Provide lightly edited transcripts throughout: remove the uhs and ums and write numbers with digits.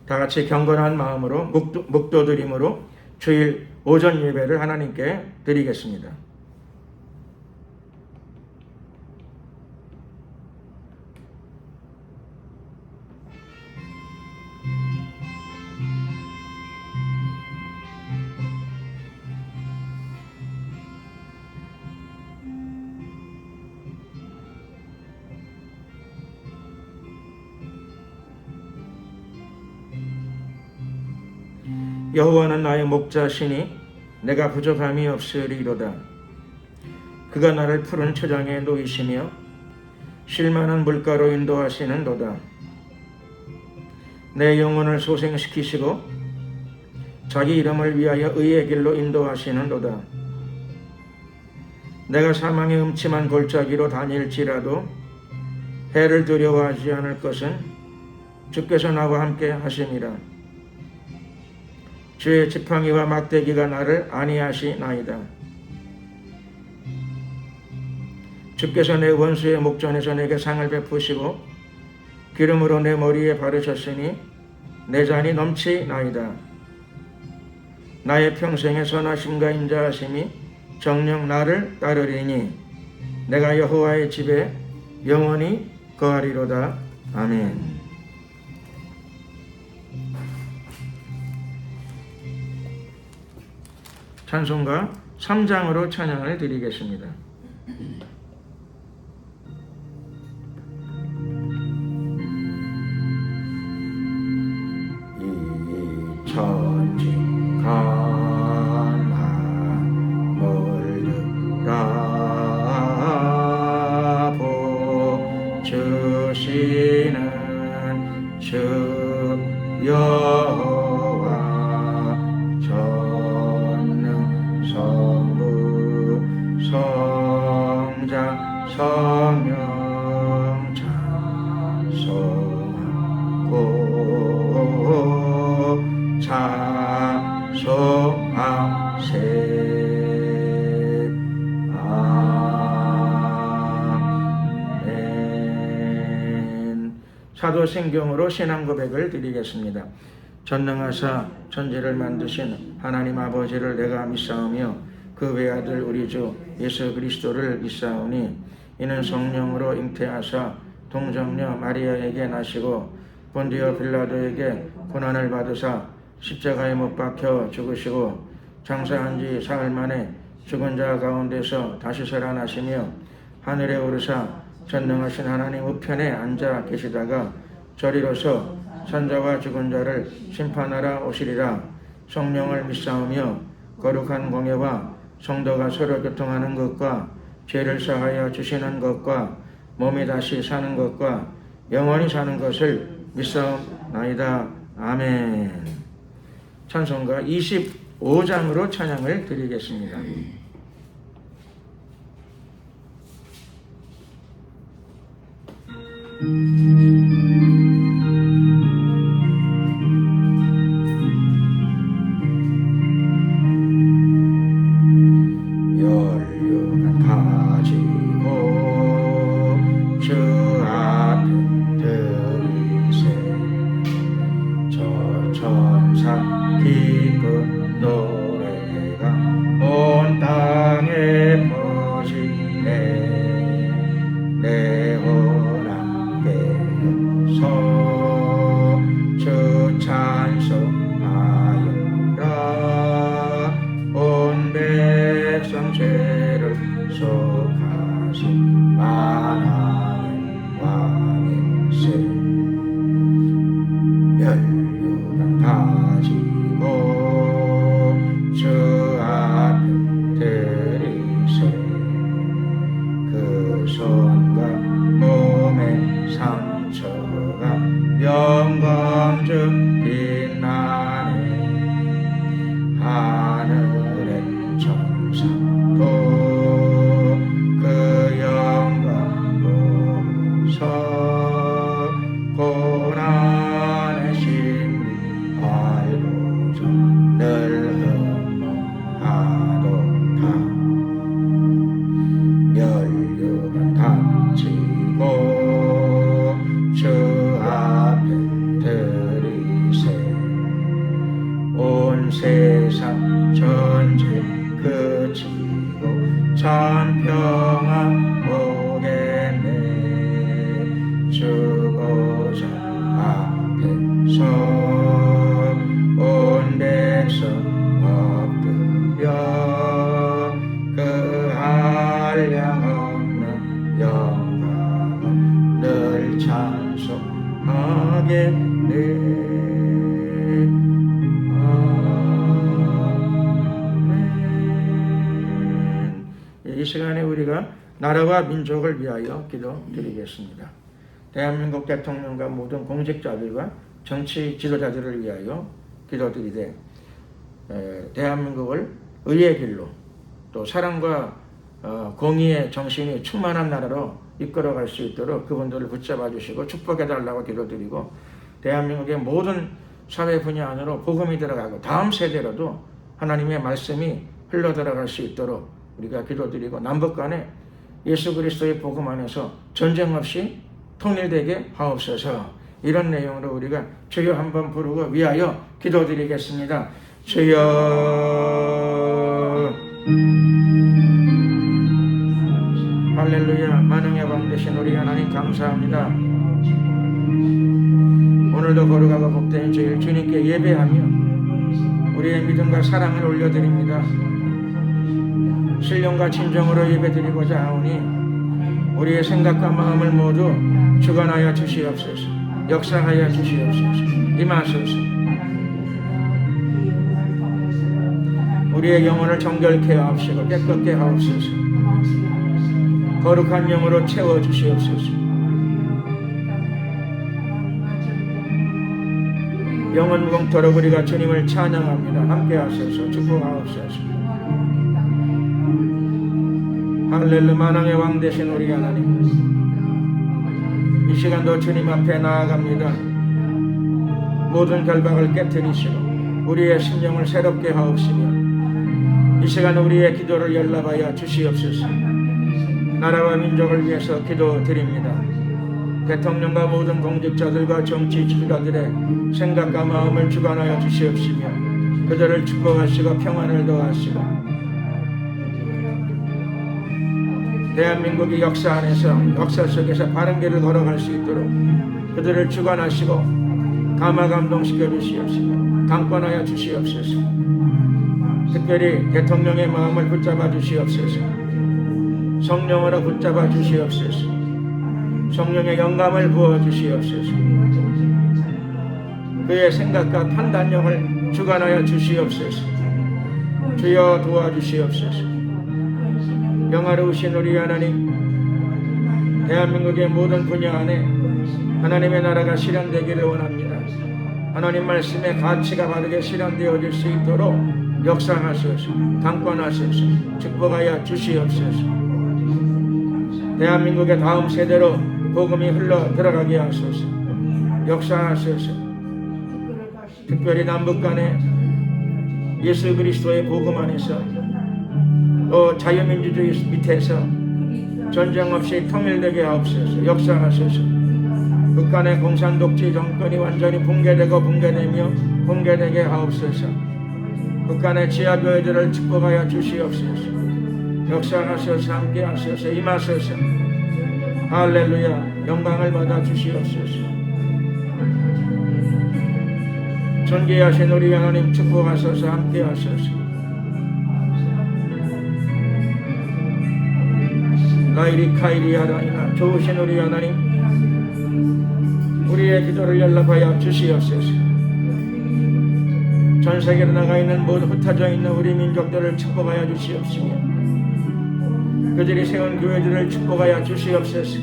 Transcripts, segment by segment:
다 같이 경건한 마음으로 묵도드림으로 주일 오전 예배를 하나님께 드리겠습니다. 여호와는 나의 목자시니 내가 부족함이 없으리로다. 그가 나를 푸른 초장에 놓이시며 쉴만한 물가로 인도하시는도다. 내 영혼을 소생시키시고 자기 이름을 위하여 의의 길로 인도하시는도다. 내가 사망의 음침한 골짜기로 다닐지라도 해를 두려워하지 않을 것은 주께서 나와 함께 하심이라. 주의 지팡이와 막대기가 나를 안위하시나이다. 주께서 내 원수의 목전에서 내게 상을 베푸시고 기름으로 내 머리에 바르셨으니 내 잔이 넘치나이다. 나의 평생의 선하심과 인자하심이 정녕 나를 따르리니 내가 여호와의 집에 영원히 거하리로다. 아멘. 찬송가 3장으로 찬양을 드리겠습니다. 이 천지 가나 멀리라 보주시는 주 여호와 성자 성령 찬송하고 찬송하세. 아멘. 사도신경으로 신앙고백을 드리겠습니다. 전능하사 천지를 만드신 하나님 아버지를 내가 믿사오며 그 외아들 우리 주 예수 그리스도를 믿사오니 이는 성령으로 잉태하사 동정녀 마리아에게 나시고 본디오 빌라도에게 고난을 받으사 십자가에 못 박혀 죽으시고 장사한 지 사흘 만에 죽은 자 가운데서 다시 살아나시며 하늘에 오르사 전능하신 하나님 우편에 앉아 계시다가 저리로서 산자와 죽은 자를 심판하러 오시리라. 성령을 믿사오며 거룩한 공예와 성도가 서로 교통하는 것과 죄를 사하여 주시는 것과 몸이 다시 사는 것과 영원히 사는 것을 믿사옵나이다. 아멘. 찬송가 25장으로 찬양을 드리겠습니다. 주 앞에 드리세. 세상 전쟁 그치고 참 평화 오겠네. 주보좌 앞에서 온 백성 엎드려 그 한량없는 영광을 늘 찬송하겠네. 이 시간에 우리가 나라와 민족을 위하여 기도드리겠습니다. 대한민국 대통령과 모든 공직자들과 정치 지도자들을 위하여 기도드리되 대한민국을 의의 길로 또 사랑과 공의의 정신이 충만한 나라로 이끌어갈 수 있도록 그분들을 붙잡아 주시고 축복해 달라고 기도드리고, 대한민국의 모든 사회 분야 안으로 복음이 들어가고 다음 세대로도 하나님의 말씀이 흘러 들어갈 수 있도록 우리가 기도드리고, 남북 간에 예수 그리스도의 복음 안에서 전쟁 없이 통일되게 하옵소서. 이런 내용으로 우리가 주여 한번 부르고 위하여 기도드리겠습니다. 주여. 할렐루야. 만왕의 왕 되신 우리 하나님 감사합니다. 오늘도 거룩하고 복된 주일 주님께 예배하며 우리의 믿음과 사랑을 올려드립니다. 신령과 진정으로 예배드리고자 하오니 우리의 생각과 마음을 모두 주관하여 주시옵소서. 역사하여 주시옵소서. 임하소서. 우리의 영혼을 정결케 하옵시고 깨끗게 하옵소서. 거룩한 영으로 채워주시옵소서. 영원 무궁토록 우리가 주님을 찬양합니다. 함께 하소서. 축복하옵소서. 할렐루야. 만왕의 왕 되신 우리 하나님, 이 시간도 주님 앞에 나아갑니다. 모든 결박을 깨뜨리시고 우리의 심령을 새롭게 하옵시며 이 시간 우리의 기도를 연락하여 주시옵소서. 나라와 민족을 위해서 기도드립니다. 대통령과 모든 공직자들과 정치 지도자들의 생각과 마음을 주관하여 주시옵시며 그들을 축복하시고 평안을 더하시고 대한민국의 역사 안에서 역사 속에서 바른 길을 걸어갈 수 있도록 그들을 주관하시고 감화감동시켜 주시옵시며 강권하여 주시옵소서. 특별히 대통령의 마음을 붙잡아 주시옵소서. 성령으로 붙잡아 주시옵소서. 성령의 영감을 부어 주시옵소서. 그의 생각과 판단력을 주관하여 주시옵소서. 주여 도와주시옵소서. 영화로우신 우리 하나님, 대한민국의 모든 분야 안에 하나님의 나라가 실현되기를 원합니다. 하나님 말씀의 가치가 바르게 실현되어질 수 있도록 역사하소서. 강권하소서. 축복하여 주시옵소서. 대한민국의 다음 세대로 복음이 흘러 들어가게 하소서. 역사하소서. 특별히 남북 간에 예수 그리스도의 복음 안에서 또 자유민주주의 밑에서 전쟁 없이 통일되게 하옵소서. 역사하소서. 북한의 공산독재 정권이 완전히 붕괴되고 붕괴되며 붕괴되게 하옵소서. 북한의 지하교회들을 축복하여 주시옵소서. 역사하소서. 함께하소서. 임하소서. 할렐루야. 영광을 받아 주시옵소서. 존귀하신 우리 하나님 축복하소서. 함께하소서. 라이리 카이리아라이나 좋으신 우리 하나님, 우리의 기도를 연락하여 주시옵소서. 전 세계로 나가 있는 모두 흩어져 있는 우리 민족들을 축복하여 주시옵시며 그들이 세운 교회들을 축복하여 주시옵소서.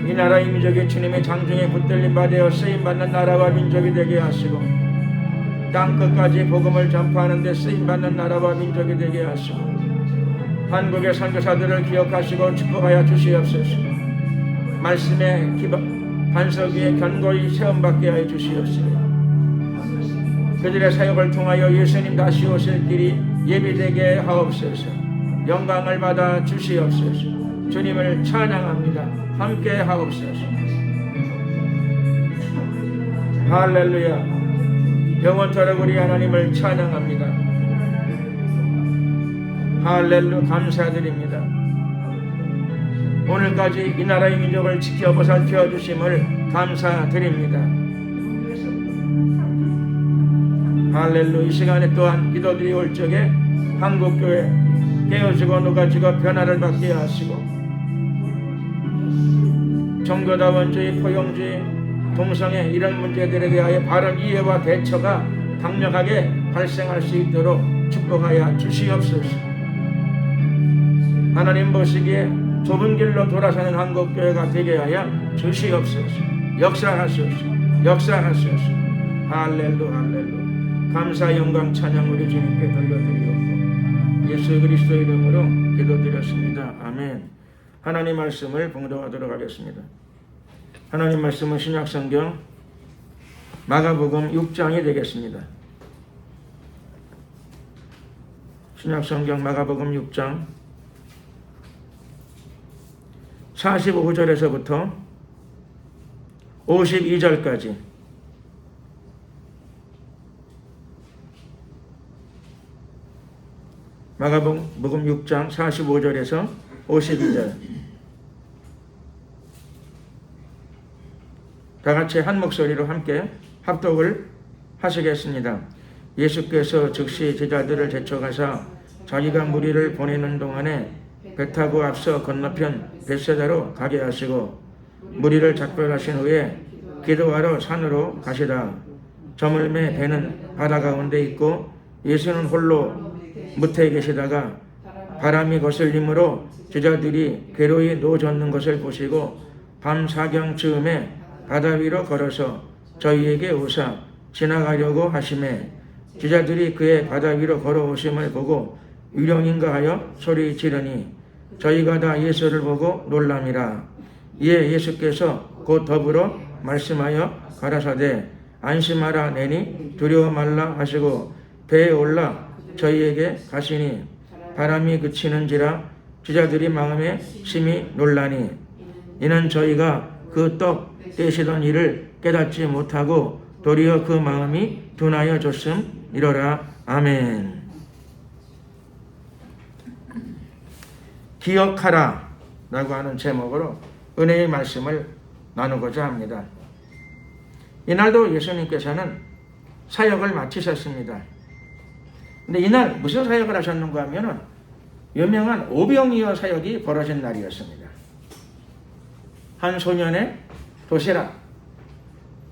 이 나라 이 민족이 주님의 장중에 붙들림 받아 쓰임받는 나라와 민족이 되게 하시고 땅 끝까지 복음을 전파하는 데 쓰임받는 나라와 민족이 되게 하시고 한국의 선교사들을 기억하시고 축복하여 주시옵소서. 말씀의 반석 위에 견고히 세움받게 하여 주시옵소서. 그들의 사역을 통하여 예수님 다시 오실 길이 예비되게 하옵소서. 영광을 받아 주시옵소서. 주님을 찬양합니다. 함께 하옵소서. 할렐루야. 영원토록 우리 하나님을 찬양합니다. 할렐루야. 감사드립니다. 오늘까지 이 나라의 민족을 지켜 보살펴 주심을 감사드립니다. 할렐루야. 이 시간에 또한 기도들이 올 적에 한국교회 깨어지고 녹아지고 변화를 받게 하시고 종교다원주의, 포용주의, 동성애 이런 문제들에 대하여 바른 이해와 대처가 강력하게 발생할 수 있도록 축복하여 주시옵소서. 하나님 보시기에 좁은 길로 돌아서는 한국교회가 되게 하여 주시옵소서. 역사하소서. 역사하소서. 할렐루야. 할렐루야. 감사 영광 찬양 우리 주님께 돌려드리옵고 예수 그리스도 이름으로 기도드렸습니다. 아멘. 하나님 말씀을 봉독하도록 하겠습니다. 하나님 말씀은 신약성경 마가복음 6장이 되겠습니다. 신약성경 마가복음 6장 45절에서부터 52절까지 마가복음 6장 45절에서 52절 다같이 한 목소리로 함께 합독을 하시겠습니다. 예수께서 즉시 제자들을 제쳐가사 자기가 무리를 보내는 동안에 배 타고 앞서 건너편 벳세다로 가게 하시고 무리를 작별하신 후에 기도하러 산으로 가시다. 저물매 배는 바다 가운데 있고 예수는 홀로 무태에 계시다가 바람이 거슬림으로 제자들이 괴로이 누워졌는 것을 보시고 밤 사경 즈음에 바다 위로 걸어서 저희에게 오사 지나가려고 하시매 제자들이 그의 바다 위로 걸어오심을 보고 유령인가 하여 소리 지르니 저희가 다 예수를 보고 놀람이라. 이에 예수께서 곧 더불어 말씀하여 가라사대 안심하라 내니 두려워 말라 하시고 배에 올라 저희에게 가시니 바람이 그치는지라 제자들이 마음에 심히 놀라니 이는 저희가 그 떡 떼시던 일을 깨닫지 못하고 도리어 그 마음이 둔하여 졌음이로라. 아멘. 기억하라 라고 하는 제목으로 은혜의 말씀을 나누고자 합니다. 이날도 예수님께서는 사역을 마치셨습니다. 근데 이날 무슨 사역을 하셨는가 하면은 유명한 오병이어 사역이 벌어진 날이었습니다. 한 소년의 도시락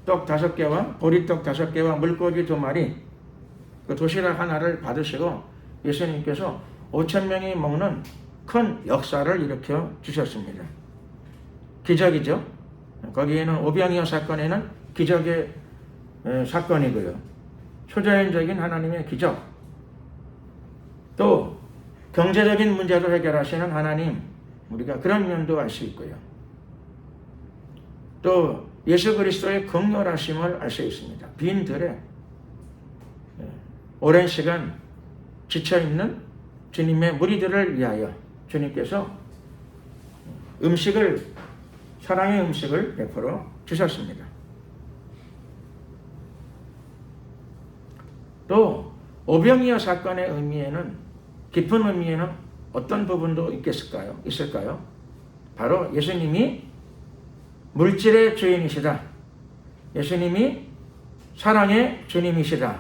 떡 5개와 보리떡 5개와 물고기 2마리 그 도시락 하나를 받으시고 예수님께서 5,000명이 먹는 큰 역사를 일으켜 주셨습니다. 기적이죠. 거기에는 오병이어 사건에는 기적의 사건이고요. 초자연적인 하나님의 기적, 또 경제적인 문제도 해결하시는 하나님, 우리가 그런 면도 알 수 있고요. 또 예수 그리스도의 긍휼하심을 알 수 있습니다. 빈 들에 오랜 시간 지쳐있는 주님의 무리들을 위하여 주님께서 음식을, 사랑의 음식을 베풀어 주셨습니다. 또 오병이어 사건의 의미에는, 깊은 의미에는 어떤 부분도 있을까요? 바로 예수님이 물질의 주인이시다. 예수님이 사랑의 주님이시다.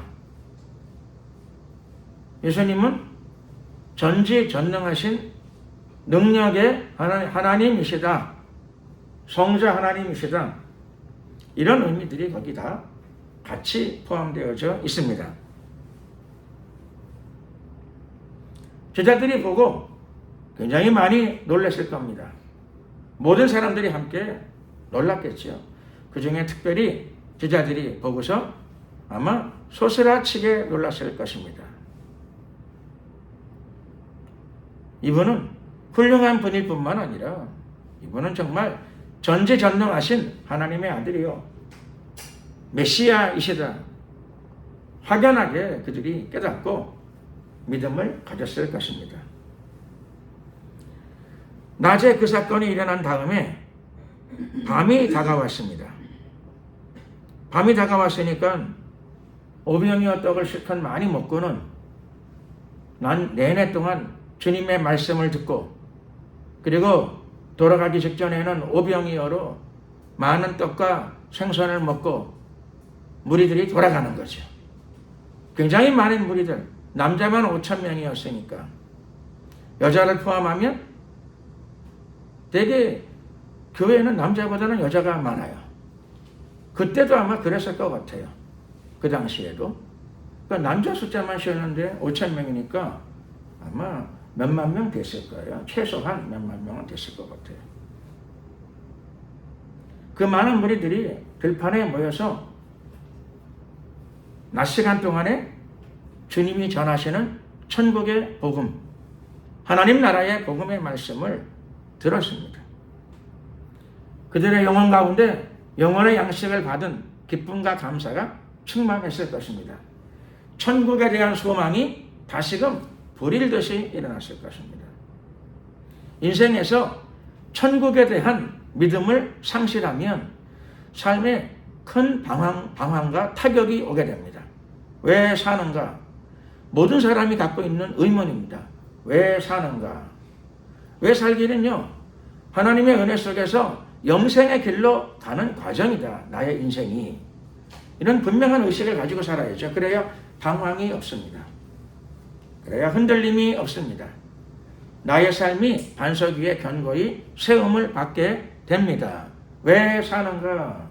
예수님은 전지전능하신 능력의 하나님이시다. 성자 하나님이시다. 이런 의미들이 거기 다 같이 포함되어져 있습니다. 제자들이 보고 굉장히 많이 놀랐을 겁니다. 모든 사람들이 함께 놀랐겠죠. 그 중에 특별히 제자들이 보고서 아마 소스라치게 놀랐을 것입니다. 이분은 훌륭한 분일 뿐만 아니라 이분은 정말 전지전능하신 하나님의 아들이요, 메시아이시다. 확연하게 그들이 깨닫고 믿음을 가졌을 것입니다. 낮에 그 사건이 일어난 다음에 밤이 다가왔습니다. 밤이 다가왔으니까 오병이어 떡을 실컷 많이 먹고는 난 내내 동안 주님의 말씀을 듣고 그리고 돌아가기 직전에는 오병이어로 많은 떡과 생선을 먹고 무리들이 돌아가는 거죠. 굉장히 많은 무리들, 남자만 5,000명이었으니까 여자를 포함하면 되게 교회는 남자보다는 여자가 많아요. 그때도 아마 그랬을 것 같아요. 그 당시에도. 그러니까 남자 숫자만 씌웠는데 5,000명이니까 아마 몇만 명 됐을 거예요. 최소한 몇만 명은 됐을 것 같아요. 그 많은 무리들이 들판에 모여서 낮 시간 동안에 주님이 전하시는 천국의 복음, 하나님 나라의 복음의 말씀을 들었습니다. 그들의 영혼 가운데 영혼의 양식을 받은 기쁨과 감사가 충만했을 것입니다. 천국에 대한 소망이 다시금 불일 듯이 일어났을 것입니다. 인생에서 천국에 대한 믿음을 상실하면 삶에 큰 방황과 타격이 오게 됩니다. 왜 사는가? 모든 사람이 갖고 있는 의문입니다. 왜 사는가? 왜 살기는요? 하나님의 은혜 속에서 영생의 길로 가는 과정이다. 나의 인생이. 이런 분명한 의식을 가지고 살아야죠. 그래야 방황이 없습니다. 그래야 흔들림이 없습니다. 나의 삶이 반석 위에 견고히 세움을 받게 됩니다. 왜 사는가?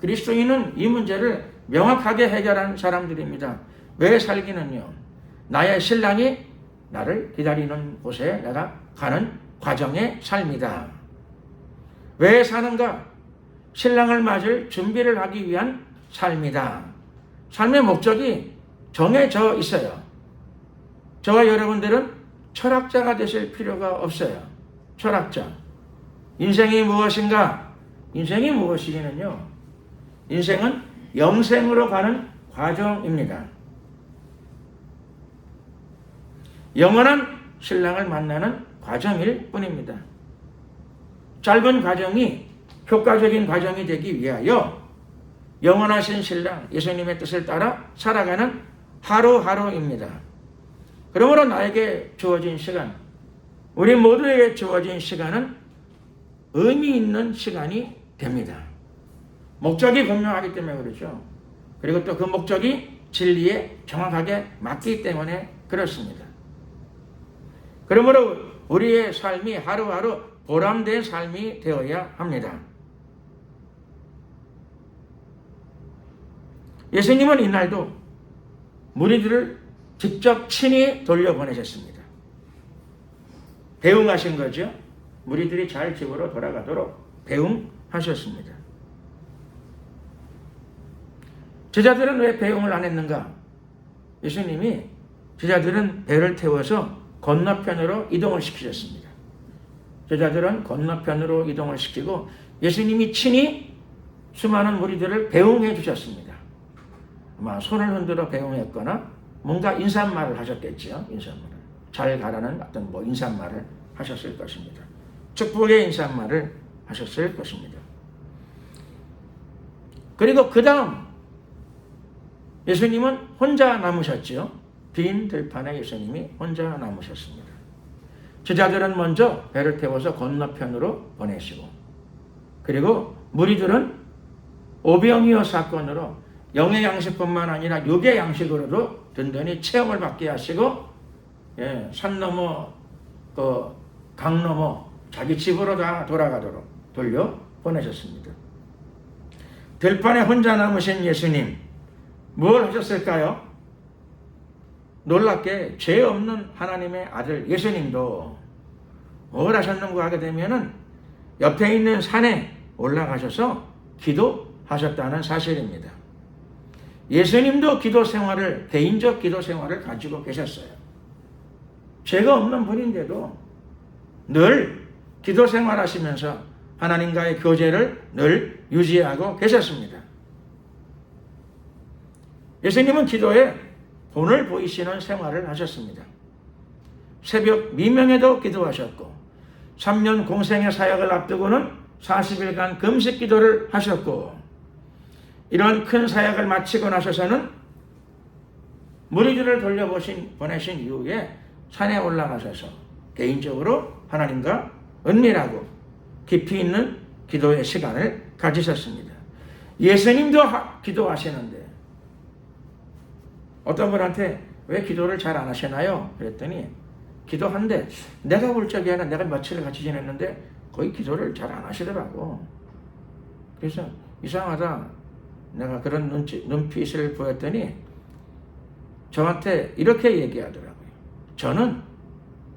그리스도인은 이 문제를 명확하게 해결한 사람들입니다. 왜 살기는요? 나의 신랑이 나를 기다리는 곳에 내가 가는 과정의 삶이다. 왜 사는가? 신랑을 맞을 준비를 하기 위한 삶이다. 삶의 목적이 정해져 있어요. 저와 여러분들은 철학자가 되실 필요가 없어요. 철학자. 인생이 무엇인가? 인생이 무엇이냐면요. 인생은 영생으로 가는 과정입니다. 영원한 신랑을 만나는 과정일 뿐입니다. 짧은 과정이 효과적인 과정이 되기 위하여 영원하신 신랑 예수님의 뜻을 따라 살아가는 하루하루입니다. 그러므로 나에게 주어진 시간, 우리 모두에게 주어진 시간은 의미 있는 시간이 됩니다. 목적이 분명하기 때문에 그렇죠. 그리고 또 그 목적이 진리에 정확하게 맞기 때문에 그렇습니다. 그러므로 우리의 삶이 하루하루 보람된 삶이 되어야 합니다. 예수님은 이날도 무리들을 직접 친히 돌려보내셨습니다. 배웅하신 거죠. 무리들이 잘 집으로 돌아가도록 배웅하셨습니다. 제자들은 왜 배웅을 안 했는가? 예수님이 제자들은 배를 태워서 건너편으로 이동을 시키셨습니다. 제자들은 건너편으로 이동을 시키고 예수님이 친히 수많은 무리들을 배웅해 주셨습니다. 아마 손을 흔들어 배웅했거나 뭔가 인사말을 하셨겠지요. 인사말을. 잘 가라는 어떤 인사말을 하셨을 것입니다. 축복의 인사말을 하셨을 것입니다. 그리고 그 다음 예수님은 혼자 남으셨지요. 빈 들판에 예수님이 혼자 남으셨습니다. 제자들은 먼저 배를 태워서 건너편으로 보내시고 그리고 무리들은 오병이어 사건으로 영의 양식뿐만 아니라 육의 양식으로도 든든히 체험을 받게 하시고 산 넘어 강 넘어 자기 집으로 다 돌아가도록 돌려 보내셨습니다. 들판에 혼자 남으신 예수님 뭘 하셨을까요? 놀랍게 죄 없는 하나님의 아들 예수님도 뭘 하셨는가 하게 되면은 옆에 있는 산에 올라가셔서 기도하셨다는 사실입니다. 예수님도 기도 생활을, 개인적 기도 생활을 가지고 계셨어요. 죄가 없는 분인데도 늘 기도 생활 하시면서 하나님과의 교제를 늘 유지하고 계셨습니다. 예수님은 기도에 본을 보이시는 생활을 하셨습니다. 새벽 미명에도 기도하셨고 3년 공생의 사역을 앞두고는 40일간 금식 기도를 하셨고 이런 큰 사역을 마치고 나셔서는 무리들을 보내신 이후에 산에 올라가셔서 개인적으로 하나님과 은밀하고 깊이 있는 기도의 시간을 가지셨습니다. 예수님도 기도하시는데 어떤 분한테 왜 기도를 잘 안 하시나요? 그랬더니 기도한데 내가 볼 적에는 내가 며칠 같이 지냈는데 거의 기도를 잘 안 하시더라고. 그래서 이상하다. 내가 그런 눈빛을 보였더니 저한테 이렇게 얘기하더라고요. 저는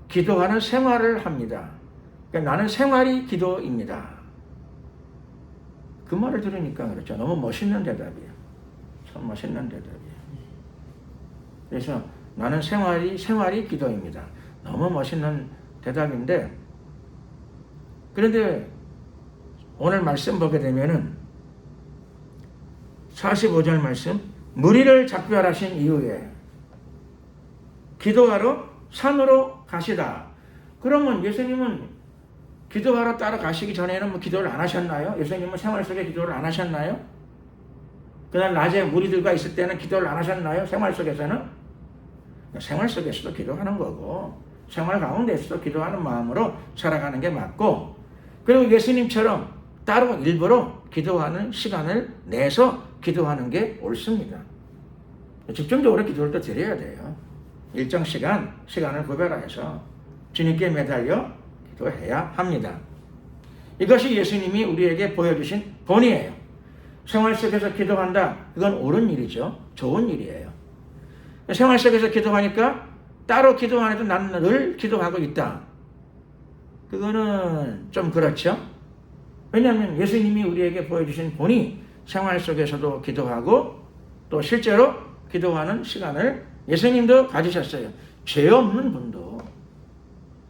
기도하는 생활을 합니다. 그러니까 나는 생활이 기도입니다. 그 말을 들으니까 그렇죠. 너무 멋있는 대답이에요. 참 멋있는 대답이에요. 그래서 나는 생활이 기도입니다. 너무 멋있는 대답인데, 그런데 오늘 말씀 보게 되면은 45절 말씀, 무리를 작별하신 이후에 기도하러 산으로 가시다. 그러면 예수님은 기도하러 따라가시기 전에는 뭐 기도를 안 하셨나요? 예수님은 생활 속에 기도를 안 하셨나요? 그날 낮에 무리들과 있을 때는 기도를 안 하셨나요? 생활 속에서는? 생활 속에서도 기도하는 거고 생활 가운데서도 기도하는 마음으로 살아가는 게 맞고, 그리고 예수님처럼 따로 일부러 기도하는 시간을 내서 기도하는 게 옳습니다. 집중적으로 기도를 또 드려야 돼요. 일정 시간을 구별해서 주님께 매달려 기도해야 합니다. 이것이 예수님이 우리에게 보여주신 본이에요. 생활 속에서 기도한다. 그건 옳은 일이죠. 좋은 일이에요. 생활 속에서 기도하니까 따로 기도 안 해도 나는 늘 기도하고 있다. 그거는 좀 그렇죠. 왜냐하면 예수님이 우리에게 보여주신 본이 생활 속에서도 기도하고 또 실제로 기도하는 시간을 예수님도 가지셨어요. 죄 없는 분도,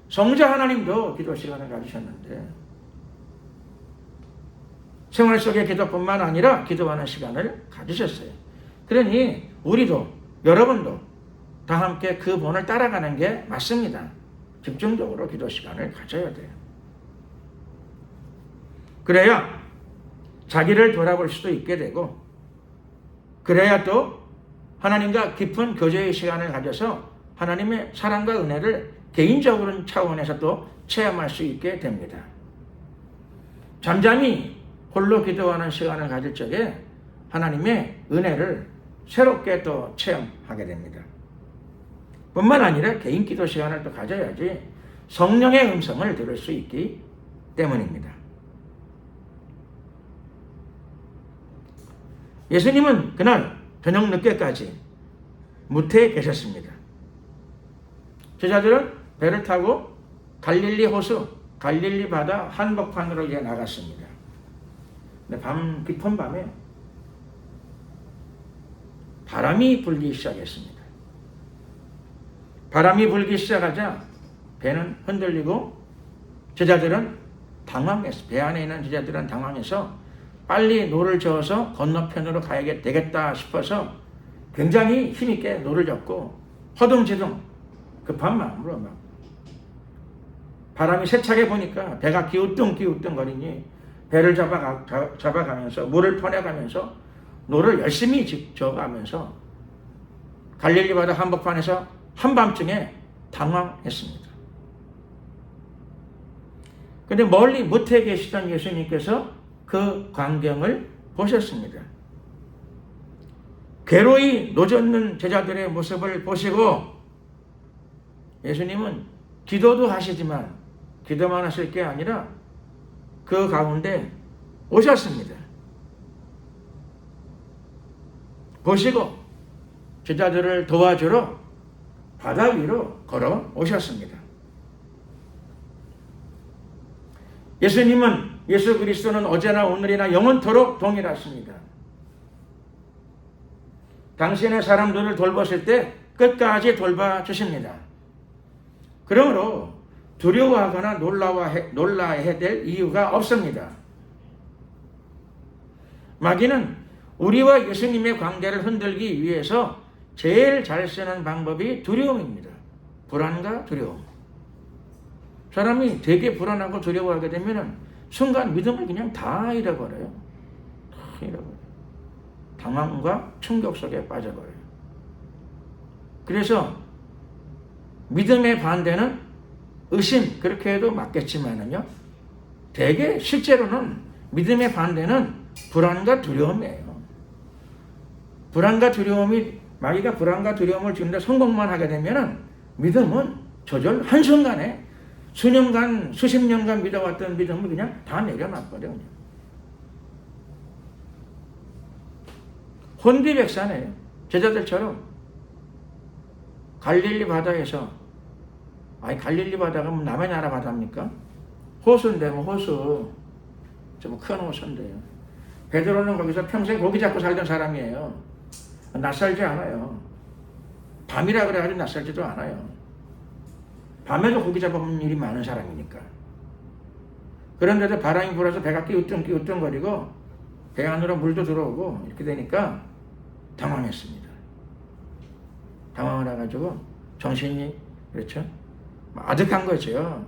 성자 하나님도 기도 시간을 가지셨는데 생활 속의 기도뿐만 아니라 기도하는 시간을 가지셨어요. 그러니 우리도, 여러분도 다 함께 그 본을 따라가는 게 맞습니다. 집중적으로 기도 시간을 가져야 돼요. 그래야 자기를 돌아볼 수도 있게 되고, 그래야 또 하나님과 깊은 교제의 시간을 가져서 하나님의 사랑과 은혜를 개인적인 차원에서 또 체험할 수 있게 됩니다. 잠잠히 홀로 기도하는 시간을 가질 적에 하나님의 은혜를 새롭게 또 체험하게 됩니다. 뿐만 아니라 개인 기도 시간을 또 가져야지 성령의 음성을 들을 수 있기 때문입니다. 예수님은 그날 저녁 늦게까지 무태에 계셨습니다. 제자들은 배를 타고 갈릴리 호수, 갈릴리 바다 한복판으로 이제 나갔습니다. 근데 깊은 밤에 바람이 불기 시작했습니다. 바람이 불기 시작하자 배는 흔들리고 제자들은 당황했어요. 배 안에 있는 제자들은 당황해서 빨리 노를 저어서 건너편으로 가야 되겠다 싶어서 굉장히 힘있게 노를 젓고 허둥지둥 급한 마음으로 막 바람이 세차게 보니까 배가 기우뚱기우뚱거리니 배를 잡아가면서 물을 퍼내가면서 노를 열심히 저어가면서 갈릴리 바다 한복판에서 한밤중에 당황했습니다. 그런데 멀리 무태에 계시던 예수님께서 그 광경을 보셨습니다. 괴로이 노젓는 제자들의 모습을 보시고 예수님은 기도도 하시지만 기도만 하실 게 아니라 그 가운데 오셨습니다. 보시고 제자들을 도와주러 바다 위로 걸어 오셨습니다. 예수 그리스도는 어제나 오늘이나 영원토록 동일하십니다. 당신의 사람들을 돌보실 때 끝까지 돌봐주십니다. 그러므로 두려워하거나 놀라야 될 이유가 없습니다. 마귀는 우리와 예수님의 관계를 흔들기 위해서 제일 잘 쓰는 방법이 두려움입니다. 불안과 두려움. 사람이 되게 불안하고 두려워하게 되면 순간 믿음을 그냥 다 잃어버려요. 다 잃어버려요. 당황과 충격 속에 빠져버려요. 그래서 믿음의 반대는 의심, 그렇게 해도 맞겠지만은요, 대개 실제로는 믿음의 반대는 불안과 두려움이에요. 불안과 두려움이, 마귀가 불안과 두려움을 주는데 성공만 하게 되면은 믿음은 저절 한순간에 수년간, 수십 년간 믿어왔던 믿음을 그냥 다 내려놔버려. 그냥. 혼비백산해요. 제자들처럼 갈릴리 바다에서, 아니 갈릴리 바다가 뭐 남의 나라 바다입니까? 호수인데 뭐 호수, 좀 큰 호수인데요. 베드로는 거기서 평생 고기 잡고 살던 사람이에요. 낯설지 않아요. 밤이라 그래가지고 낯설지도 않아요. 밤에도 고기 잡아먹는 일이 많은 사람이니까. 그런데도 바람이 불어서 배가 끼우뚱끼우뚱거리고 배 안으로 물도 들어오고 이렇게 되니까 당황했습니다. 당황을 해가지고 정신이, 그렇죠? 아득한 거죠.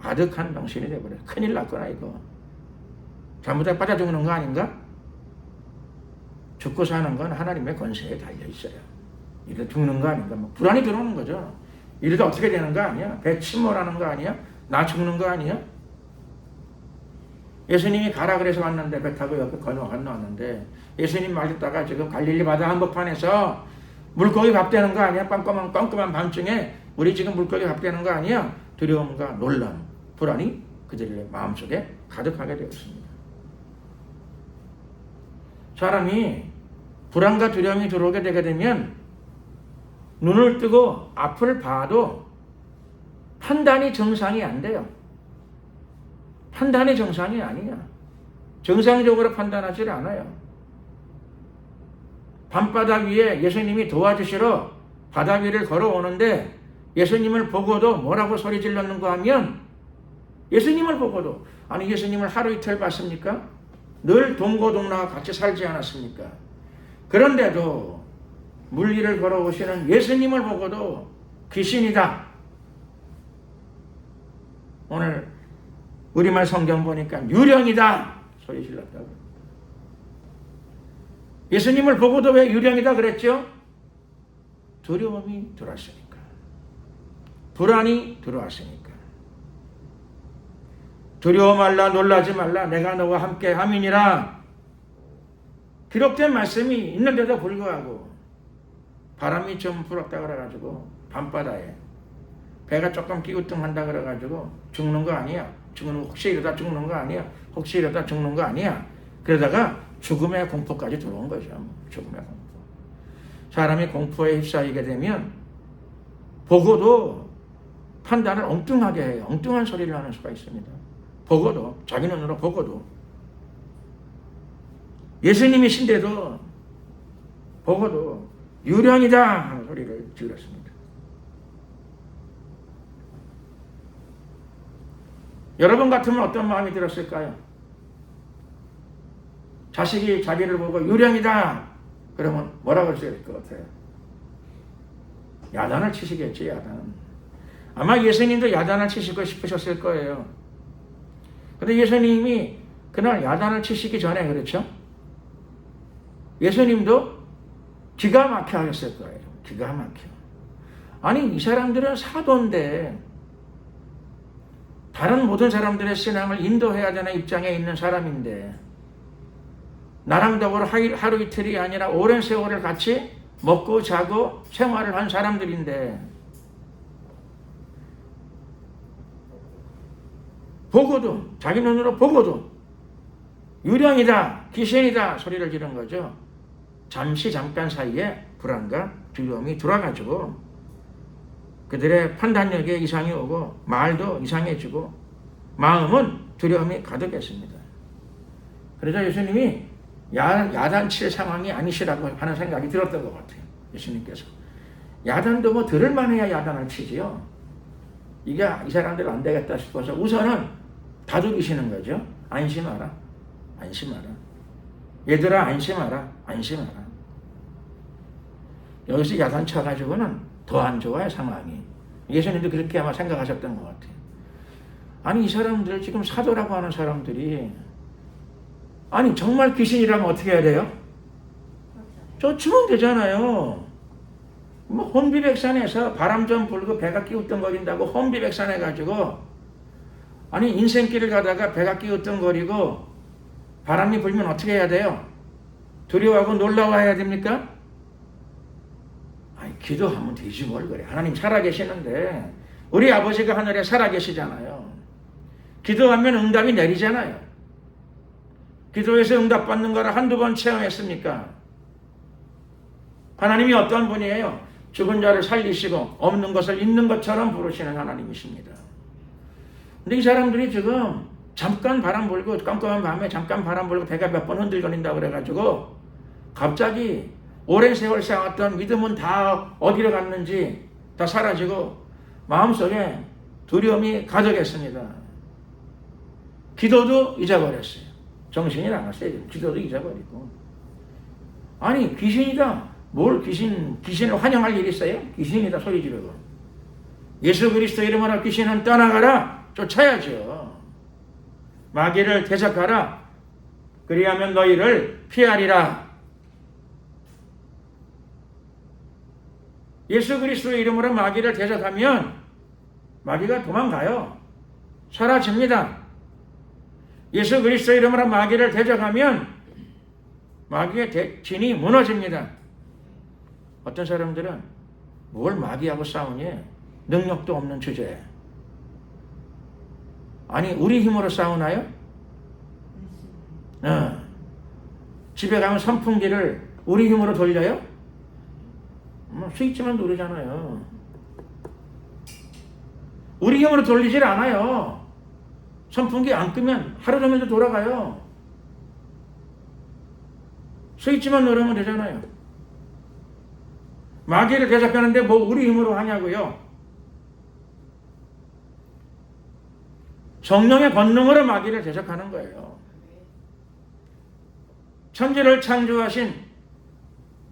아득한 정신이 돼버려요. 큰일 났구나 이거. 잘못해 빠져 죽는 거 아닌가? 죽고 사는 건 하나님의 권세에 달려있어요. 이래 죽는 거 아닌가? 뭐 불안이 들어오는 거죠. 이래도 어떻게 되는 거 아니야? 배 침몰하는 거 아니야? 나 죽는 거 아니야? 예수님이 가라 그래서 왔는데, 배 타고 옆에 건너왔는데 예수님 말 듣다가 지금 갈릴리 바다 한복판에서 물고기 밥 되는 거 아니야? 깜깜한 밤중에 우리 지금 물고기 밥 되는 거 아니야? 두려움과 놀람, 불안이 그들의 마음속에 가득하게 되었습니다. 사람이 불안과 두려움이 들어오게 되게 되면 눈을 뜨고 앞을 봐도 판단이 정상이 안 돼요. 판단이 정상이 아니야. 정상적으로 판단하지 않아요. 밤바다 위에 예수님이 도와주시러 바다 위를 걸어오는데 예수님을 보고도 뭐라고 소리 질렀는가 하면, 예수님을 보고도, 아니 예수님을 하루 이틀 봤습니까? 늘 동고동락과 같이 살지 않았습니까? 그런데도 물 위를 걸어오시는 예수님을 보고도 귀신이다. 오늘 우리말 성경 보니까 유령이다 소리 질렀다고. 예수님을 보고도 왜 유령이다 그랬죠? 두려움이 들어왔으니까. 불안이 들어왔으니까. 두려워 말라, 놀라지 말라, 내가 너와 함께 함이니라. 기록된 말씀이 있는데도 불구하고 바람이 좀 불었다 그래가지고 밤바다에 배가 조금 끼우뚱한다 그래가지고 죽는 거 아니야? 혹시 이러다 죽는 거 아니야? 혹시 이러다 죽는 거 아니야? 그러다가 죽음의 공포까지 들어온 거죠. 죽음의 공포. 사람이 공포에 휩싸이게 되면 보고도 판단을 엉뚱하게 해요. 엉뚱한 소리를 하는 수가 있습니다. 보고도, 자기 눈으로 보고도. 예수님이신데도 보고도 유령이다 하는 소리를 질렀습니다. 여러분 같으면 어떤 마음이 들었을까요? 자식이 자기를 보고 유령이다 그러면 뭐라고 했을 것 같아요? 야단을 치시겠지, 야단. 아마 예수님도 야단을 치시고 싶으셨을 거예요. 근데 예수님이 그날 야단을 치시기 전에, 그렇죠? 예수님도 기가 막혀 하셨을 거예요. 기가 막혀. 아니, 이 사람들은 사도인데 다른 모든 사람들의 신앙을 인도해야 되는 입장에 있는 사람인데, 나랑 더불어 하루 이틀이 아니라 오랜 세월을 같이 먹고 자고 생활을 한 사람들인데, 보고도, 자기 눈으로 보고도 유령이다, 귀신이다 소리를 지른 거죠. 잠깐 사이에 불안과 두려움이 들어와가지고 그들의 판단력에 이상이 오고 말도 이상해지고 마음은 두려움이 가득했습니다. 그래서 예수님이 야단칠 상황이 아니시라고 하는 생각이 들었던 것 같아요. 예수님께서 야단도 뭐 들을 만해야 야단을 치지요. 이게 이 사람들 안 되겠다 싶어서 우선은 다독이시는 거죠. 안심하라, 안심하라. 얘들아 안심하라, 안심하라. 여기서 야단 쳐가지고는 더 안 좋아요, 상황이. 예수님도 그렇게 아마 생각하셨던 것 같아요. 아니, 이 사람들 지금 사도라고 하는 사람들이, 아니 정말 귀신이라면 어떻게 해야 돼요? 쫓으면 되잖아요. 뭐 혼비백산해서 바람 좀 불고 배가 끼우뚱거린다고 혼비백산해가지고, 아니 인생길을 가다가 배가 끼우뚱거리고 바람이 불면 어떻게 해야 돼요? 두려워하고 놀라워해야 됩니까? 아니 기도하면 되지 뭘 그래. 하나님 살아계시는데, 우리 아버지가 하늘에 살아계시잖아요. 기도하면 응답이 내리잖아요. 기도에서 응답받는 거를 한두 번 체험했습니까? 하나님이 어떤 분이에요? 죽은 자를 살리시고 없는 것을 있는 것처럼 부르시는 하나님이십니다. 근데 이 사람들이 지금 잠깐 바람 불고, 깜깜한 밤에 잠깐 바람 불고 배가 몇 번 흔들거린다고 그래가지고 갑자기 오랜 세월 쌓았던 믿음은 다 어디로 갔는지 다 사라지고 마음속에 두려움이 가득했습니다. 기도도 잊어버렸어요. 정신이 나갔어요. 기도도 잊어버리고. 아니 귀신이다. 뭘 귀신을 환영할 일이 있어요? 귀신이다 소리 지르고. 예수 그리스도 이름으로 귀신은 떠나가라. 쫓아야죠. 마귀를 대적하라. 그리하면 너희를 피하리라. 예수 그리스도 이름으로 마귀를 대적하면 마귀가 도망가요. 사라집니다. 예수 그리스도 이름으로 마귀를 대적하면 마귀의 진이 무너집니다. 어떤 사람들은 뭘 마귀하고 싸우니? 능력도 없는 주제에. 아니 우리 힘으로 싸우나요? 집에 가면 선풍기를 우리 힘으로 돌려요? 스위치만 누르잖아요. 우리 힘으로 돌리질 않아요. 선풍기 안 끄면 하루 종일도 돌아가요. 스위치만 누르면 되잖아요. 마귀를 대적하는데 뭐 우리 힘으로 하냐고요. 성령의 권능으로 마귀를 대적하는 거예요. 천지를 창조하신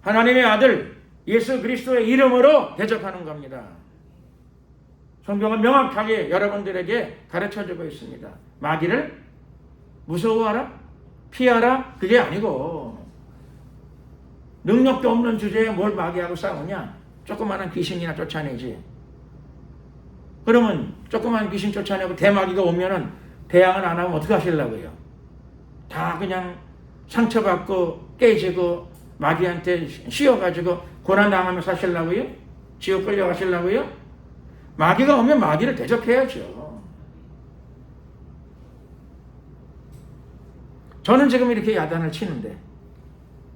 하나님의 아들 예수 그리스도의 이름으로 대적하는 겁니다. 성경은 명확하게 여러분들에게 가르쳐주고 있습니다. 마귀를 무서워하라? 피하라? 그게 아니고, 능력도 없는 주제에 뭘 마귀하고 싸우냐? 조그마한 귀신이나 쫓아내지. 그러면 조그마한 귀신 쫓아내고 대마귀가 오면은 대항을 안 하면 어떻게 하시려고요? 다 그냥 상처받고 깨지고 마귀한테 씌워가지고 고난당하며 사시려고요? 지옥 끌려가시려고요? 마귀가 오면 마귀를 대적해야죠. 저는 지금 이렇게 야단을 치는데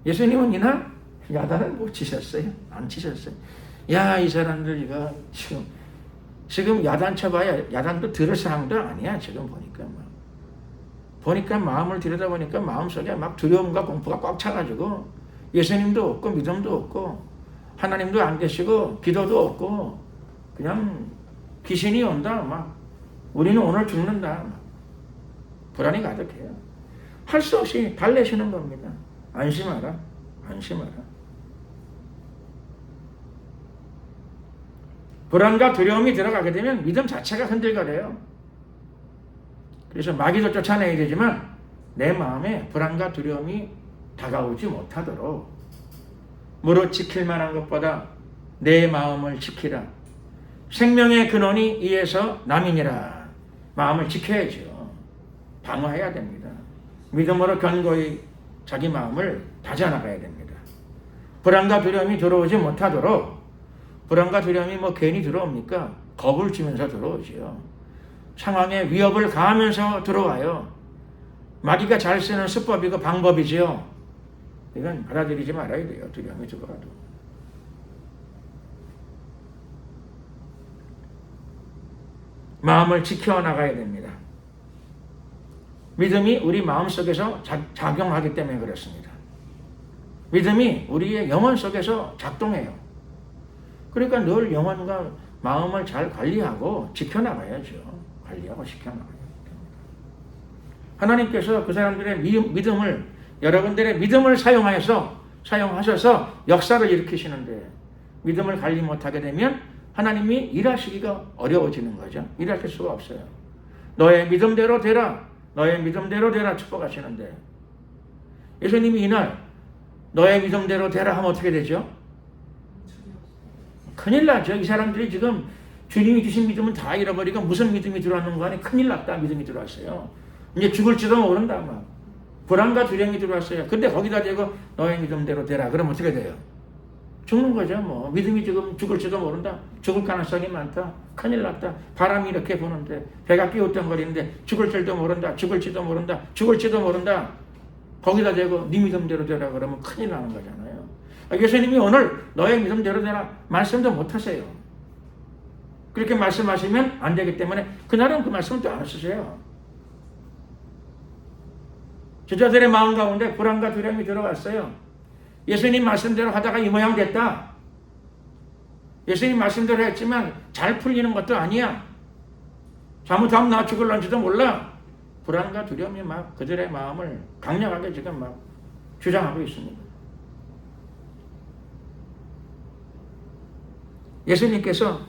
예수님은 이날 야단을 못 치셨어요. 안 치셨어요. 야, 이 사람들 이거 지금 야단 쳐봐야 야단도 들을 상황도 아니야. 지금 보니까 마음을 들여다보니까 마음속에 막 두려움과 공포가 꽉 차가지고 예수님도 없고 믿음도 없고 하나님도 안 계시고 기도도 없고 그냥 귀신이 온다. 막 우리는 오늘 죽는다. 막 불안이 가득해요. 할 수 없이 달래시는 겁니다. 안심하라. 안심하라. 불안과 두려움이 들어가게 되면 믿음 자체가 흔들거려요. 그래서 마귀도 쫓아내야 되지만 내 마음에 불안과 두려움이 다가오지 못하도록 무릇 지킬 만한 것보다 내 마음을 지키라. 생명의 근원이 이에서 남이니라. 마음을 지켜야죠. 방어해야 됩니다. 믿음으로 견고히 자기 마음을 다져나가야 됩니다. 불안과 두려움이 들어오지 못하도록. 불안과 두려움이 뭐 괜히 들어옵니까? 겁을 주면서 들어오지요. 상황에 위협을 가하면서 들어와요. 마귀가 잘 쓰는 수법이고 방법이지요. 이건 받아들이지 말아야 돼요. 두려움이 들어와도. 마음을 지켜나가야 됩니다. 믿음이 우리 마음속에서 작용하기 때문에 그렇습니다. 믿음이 우리의 영혼 속에서 작동해요. 그러니까 늘 영혼과 마음을 잘 관리하고 지켜나가야죠. 관리하고 지켜나가야 됩니다. 하나님께서 그 사람들의 믿음을, 여러분들의 믿음을 사용하셔서 역사를 일으키시는데 믿음을 관리 못하게 되면 하나님이 일하시기가 어려워지는 거죠. 일하실 수가 없어요. 너의 믿음대로 되라. 너의 믿음대로 되라 축복하시는데 예수님이 이날 너의 믿음대로 되라 하면 어떻게 되죠? 큰일 나죠. 이 사람들이 지금 주님이 주신 믿음은 다 잃어버리고 무슨 믿음이 들어왔는 거 아니 큰일 났다. 믿음이 들어왔어요. 이제 죽을지도 모른다. 막 불안과 두려움이 들어왔어요. 근데 거기다 대고 너의 믿음대로 되라. 그러면 어떻게 돼요? 죽는 거죠. 뭐 믿음이 지금 죽을지도 모른다. 죽을 가능성이 많다. 큰일 났다. 바람이 이렇게 부는데 배가 끼우덩거리는데 죽을 줄도 모른다. 죽을지도 모른다. 죽을지도 모른다. 거기다 대고 네 믿음대로 되라 그러면 큰일 나는 거잖아요. 예수님이 오늘 너의 믿음대로 되라 말씀도 못 하세요. 그렇게 말씀하시면 안 되기 때문에 그날은 그 말씀을 또 안 쓰세요. 제자들의 마음 가운데 불안과 두려움이 들어왔어요. 예수님 말씀대로 하다가 이 모양 됐다. 예수님 말씀대로 했지만 잘 풀리는 것도 아니야. 잘못하면 나 죽을런지도 몰라. 불안과 두려움이 막 그들의 마음을 강력하게 지금 막 주장하고 있습니다. 예수님께서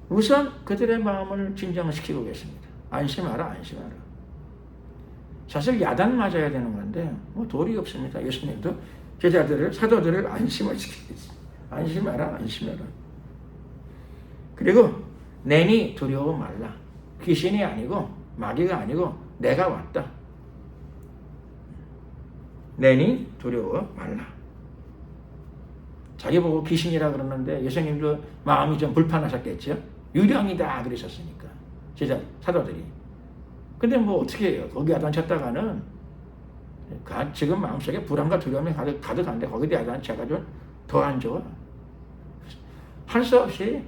우선 그들의 마음을 진정시키고 계십니다. 안심하라, 안심하라. 사실 야단 맞아야 되는 건데 뭐 도리 없습니다. 예수님도 제자들을 사도들을 안심을 시키겠습니다. 안심하라, 안심하라. 그리고 내니 두려워 말라. 귀신이 아니고 마귀가 아니고 내가 왔다. 내니 두려워 말라. 자기 보고 귀신이라 그러는데 예수님도 마음이 좀 불편하셨겠죠. 유령이다 그러셨으니까 제자 사도들이. 근데 뭐 어떻게 해요? 거기 야단쳤다가는 지금 마음속에 불안과 두려움이 가득한데 거기다 야단쳐가지고 더 안 좋아. 할 수 없이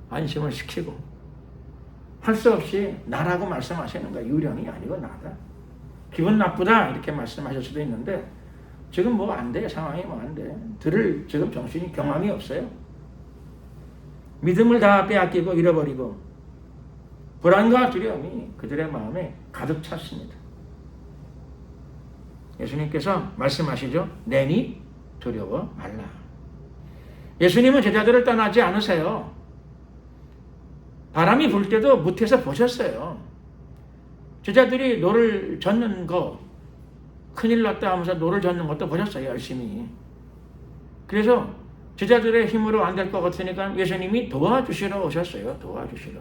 안심을 시키고 할 수 없이 나라고 말씀하시는 거야. 유령이 아니고 나다. 기분 나쁘다 이렇게 말씀하실 수도 있는데 지금 뭐 안 돼. 상황이 뭐 안 돼. 들을 지금 정신이 경황이 없어요. 믿음을 다 빼앗기고 잃어버리고 불안과 두려움이 그들의 마음에 가득 찼습니다. 예수님께서 말씀하시죠. 내니 두려워 말라. 예수님은 제자들을 떠나지 않으세요. 바람이 불 때도 무태서 보셨어요. 제자들이 노를 젓는 거 큰일 났다 하면서 노를 젓는 것도 보셨어요. 열심히. 그래서 제자들의 힘으로 안 될 것 같으니까 예수님이 도와주시러 오셨어요. 도와주시러.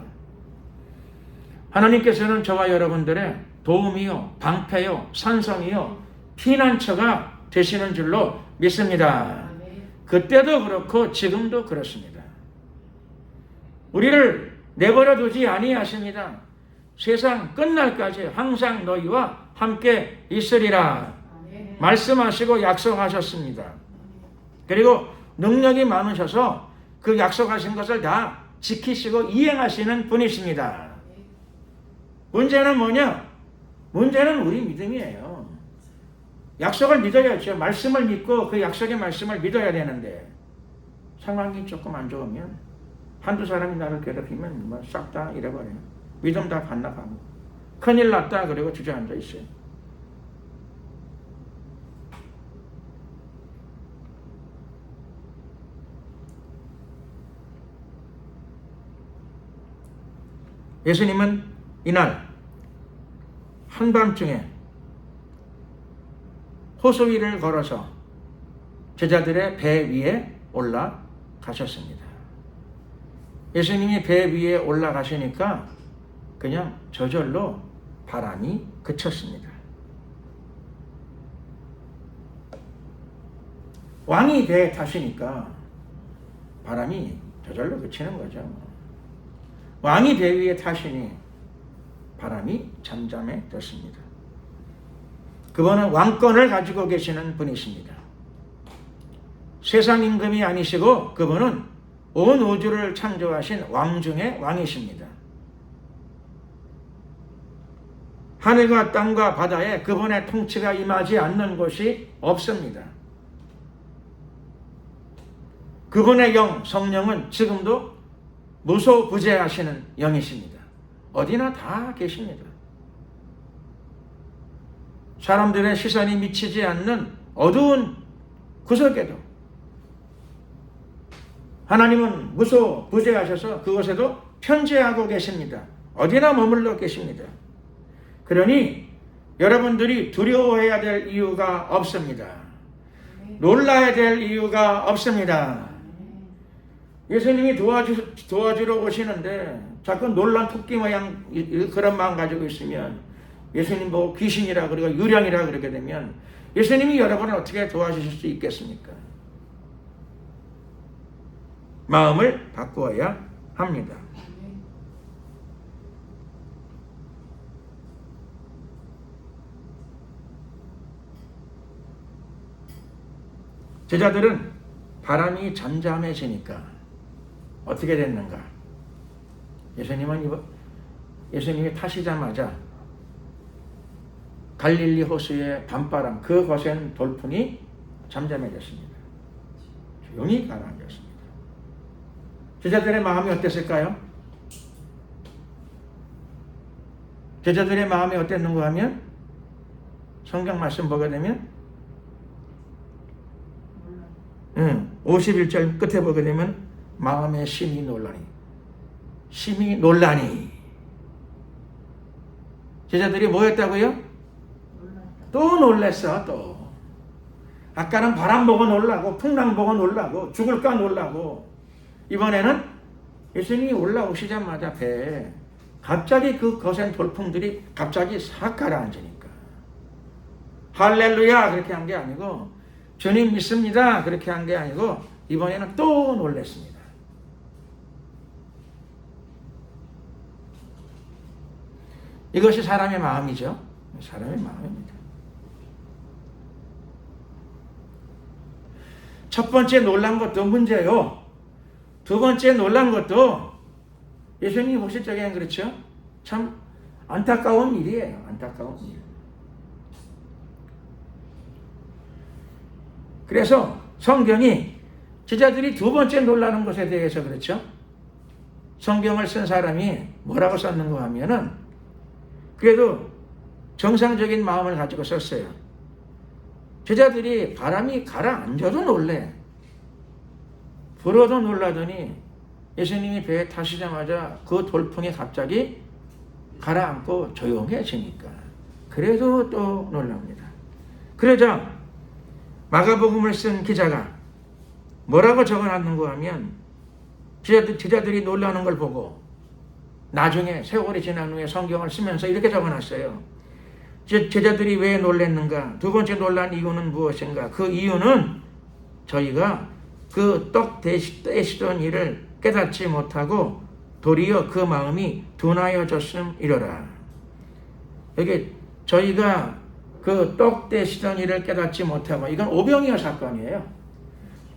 하나님께서는 저와 여러분들의 도움이요, 방패요, 산성이요, 피난처가 되시는 줄로 믿습니다. 그때도 그렇고 지금도 그렇습니다. 우리를 내버려 두지 아니하십니다. 세상 끝날까지 항상 너희와 함께 있으리라 말씀하시고 약속하셨습니다. 그리고 능력이 많으셔서 그 약속하신 것을 다 지키시고 이행하시는 분이십니다. 문제는 뭐냐? 문제는 우리 믿음이에요. 약속을 믿어야죠. 말씀을 믿고 그 약속의 말씀을 믿어야 되는데 상황이 조금 안 좋으면 한두 사람이 나를 괴롭히면 뭐 싹 다 잃어버려요. 믿음 다 반납하고 큰일 났다 그리고 주저앉아 있어요. 예수님은 이날 한밤중에 호수 위를 걸어서 제자들의 배 위에 올라가셨습니다. 예수님이 배 위에 올라가시니까 그냥 저절로 바람이 그쳤습니다. 왕이 배에 타시니까 바람이 저절로 그치는 거죠. 왕이 배 위에 타시니 바람이 잠잠해졌습니다. 그분은 왕권을 가지고 계시는 분이십니다. 세상 임금이 아니시고 그분은 온 우주를 창조하신 왕 중의 왕이십니다. 하늘과 땅과 바다에 그분의 통치가 임하지 않는 곳이 없습니다. 그분의 영, 성령은 지금도 무소부재하시는 영이십니다. 어디나 다 계십니다. 사람들의 시선이 미치지 않는 어두운 구석에도 하나님은 무소부재하셔서 그곳에도 편재하고 계십니다. 어디나 머물러 계십니다. 그러니 여러분들이 두려워해야 될 이유가 없습니다. 놀라야 될 이유가 없습니다. 예수님이 도와주러 오시는데 자꾸 놀란 토끼 모양 그런 마음 가지고 있으면, 예수님 보고 귀신이라 그러고 유령이라 그러게 되면 예수님이 여러분을 어떻게 도와주실 수 있겠습니까? 마음을 바꾸어야 합니다. 제자들은 바람이 잠잠해지니까 어떻게 됐는가? 예수님이 타시자마자 갈릴리 호수의 밤바람, 그 거센 돌풍이 잠잠해졌습니다. 조용히 가라앉았습니다. 제자들의 마음이 어땠을까요? 제자들의 마음이 어땠는가 하면, 성경 말씀 보게 되면 51절 끝에 보게 되면 마음에 심히 놀라니. 제자들이 뭐 했다고요? 또 놀랬어. 또 아까는 바람 보고 놀라고 풍랑 보고 놀라고 죽을까 놀라고, 이번에는 예수님이 올라오시자마자 배에 갑자기 그 거센 돌풍들이 갑자기 싹 가라앉으니까 할렐루야 그렇게 한 게 아니고, 주님 믿습니다 그렇게 한 게 아니고, 이번에는 또 놀랬습니다. 이것이 사람의 마음이죠. 사람의 마음입니다. 첫 번째 놀란 것도 문제요. 두 번째 놀란 것도 예수님이 보실 적에는 그렇죠. 참 안타까운 일이에요. 안타까운 일. 그래서 성경이 제자들이 두 번째 놀라는 것에 대해서 그렇죠. 성경을 쓴 사람이 뭐라고 썼는가 하면은, 그래도 정상적인 마음을 가지고 썼어요. 제자들이 바람이 가라앉아도 놀래. 불어도 놀라더니 예수님이 배에 타시자마자 그 돌풍이 갑자기 가라앉고 조용해지니까 그래도 또 놀랍니다. 그러자 마가복음을 쓴 기자가 뭐라고 적어놨는가 하면, 제자들이 놀라는 걸 보고 나중에 세월이 지난 후에 성경을 쓰면서 이렇게 적어놨어요. 제자들이 왜 놀랐는가? 두 번째 놀란 이유는 무엇인가? 그 이유는 저희가 그 떡 떼시던 일을 깨닫지 못하고 도리어 그 마음이 둔하여졌음이로라. 여기 저희가 그 떡 떼시던 일을 깨닫지 못하고, 이건 오병이어 사건이에요.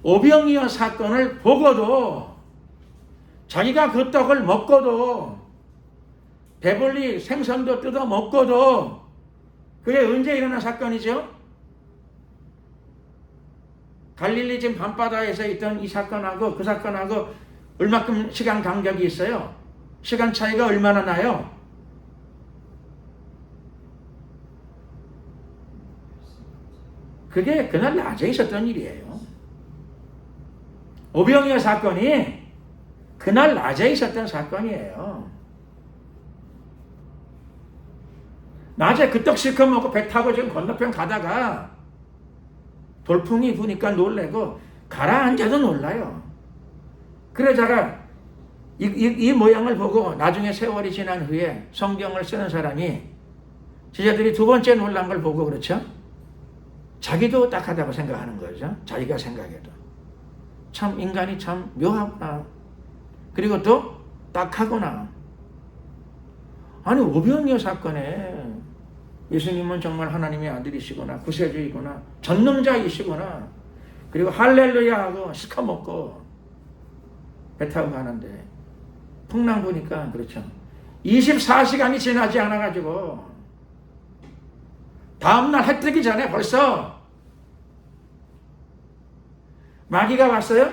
오병이어 사건을 보고도, 자기가 그 떡을 먹고도, 배불리 생선도 뜯어 먹고도, 그게 언제 일어난 사건이죠? 갈릴리 지금 밤바다에서 있던 이 사건하고 그 사건하고 얼마큼 시간 간격이 있어요? 시간 차이가 얼마나 나요? 그게 그날 낮에 있었던 일이에요. 오병이어 사건이 그날 낮에 있었던 사건이에요. 낮에 그 떡 실컷 먹고 배 타고 지금 건너편 가다가 돌풍이 부니까 놀래고 가라앉아도 놀라요. 그러다가 이 모양을 보고 나중에 세월이 지난 후에 성경을 쓰는 사람이, 제자들이 두 번째 놀란 걸 보고 그렇죠? 자기도 딱하다고 생각하는 거죠. 자기가 생각해도. 참 인간이 참 묘하구나. 그리고 또 딱하구나. 아니 오병이어 사건에 예수님은 정말 하나님의 아들이시구나, 구세주이구나, 전능자이시구나, 그리고 할렐루야 하고 실컷 먹고 배 타고 가는데 풍랑 보니까 그렇죠. 24시간이 지나지 않아가지고 다음날 해 뜨기 전에 벌써 마귀가 왔어요?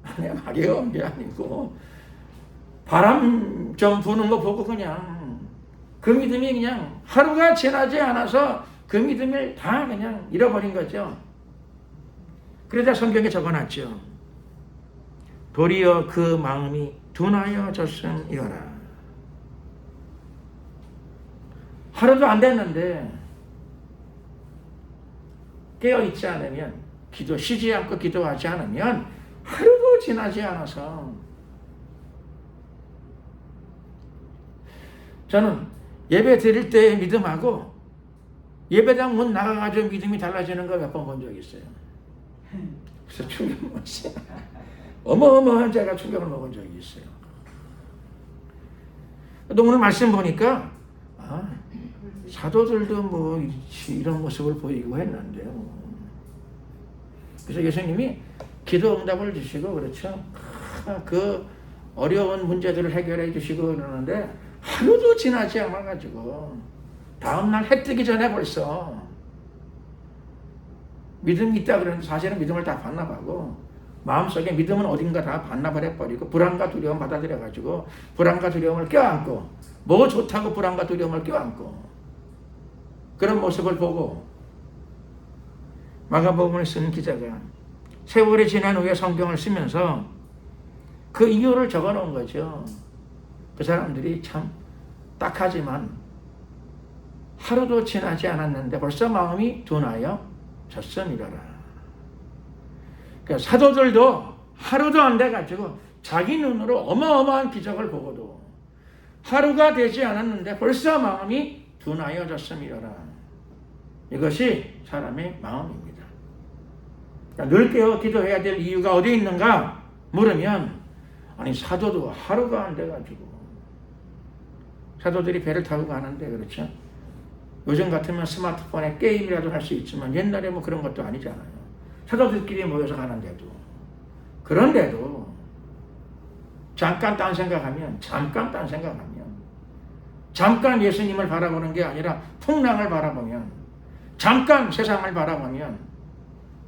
아니, 마귀가 온 게 아니고 바람 좀 부는 거 보고 그냥 그 믿음이 그냥 하루가 지나지 않아서 그 믿음을 다 그냥 잃어버린 거죠. 그러다 성경에 적어놨죠. 도리어 그 마음이 둔하여졌음이로라. 하루도 안 됐는데 깨어있지 않으면, 쉬지 않고 기도하지 않으면 하루도 하루도 지나지 않아서 저는 예배 드릴 때의 믿음하고 예배당 문 나가가지고 믿음이 달라지는 거 몇 번 본 적이 있어요. 그래서 충격을 먹었어요. 어마어마한 제가 충격을 먹은 적이 있어요. 또 오늘 말씀 보니까 사도들도 뭐 이런 모습을 보이고 했는데요. 그래서 예수님이 기도 응답을 주시고 그렇죠. 그 어려운 문제들을 해결해 주시고 그러는데 하루도 지나지 않아가지고 다음날 해 뜨기 전에 벌써 믿음이 있다 그러는데 사실은 믿음을 다 반납하고 마음속에 믿음은 어딘가 다 반납을 해버리고 불안과 두려움 받아들여가지고 불안과 두려움을 껴안고 뭐 좋다고 불안과 두려움을 껴안고 그런 모습을 보고 마가복음을 쓴 기자가 세월이 지난 후에 성경을 쓰면서 그 이유를 적어놓은 거죠. 그 사람들이 참 딱하지만 하루도 지나지 않았는데 벌써 마음이 둔하여 졌음이라라. 그러니까 사도들도 하루도 안 돼가지고 자기 눈으로 어마어마한 기적을 보고도 하루가 되지 않았는데 벌써 마음이 둔하여 졌음이라라. 이것이 사람의 마음입니다. 그러니까 늘 깨어 기도해야 될 이유가 어디 있는가 물으면 아니 사도도 하루가 안 돼가지고 사도들이 배를 타고 가는데 그렇죠. 요즘 같으면 스마트폰에 게임이라도 할 수 있지만 옛날에 뭐 그런 것도 아니잖아요. 사도들끼리 모여서 가는데도 그런데도 잠깐 딴 생각하면 잠깐 예수님을 바라보는 게 아니라 풍랑을 바라보면 잠깐 세상을 바라보면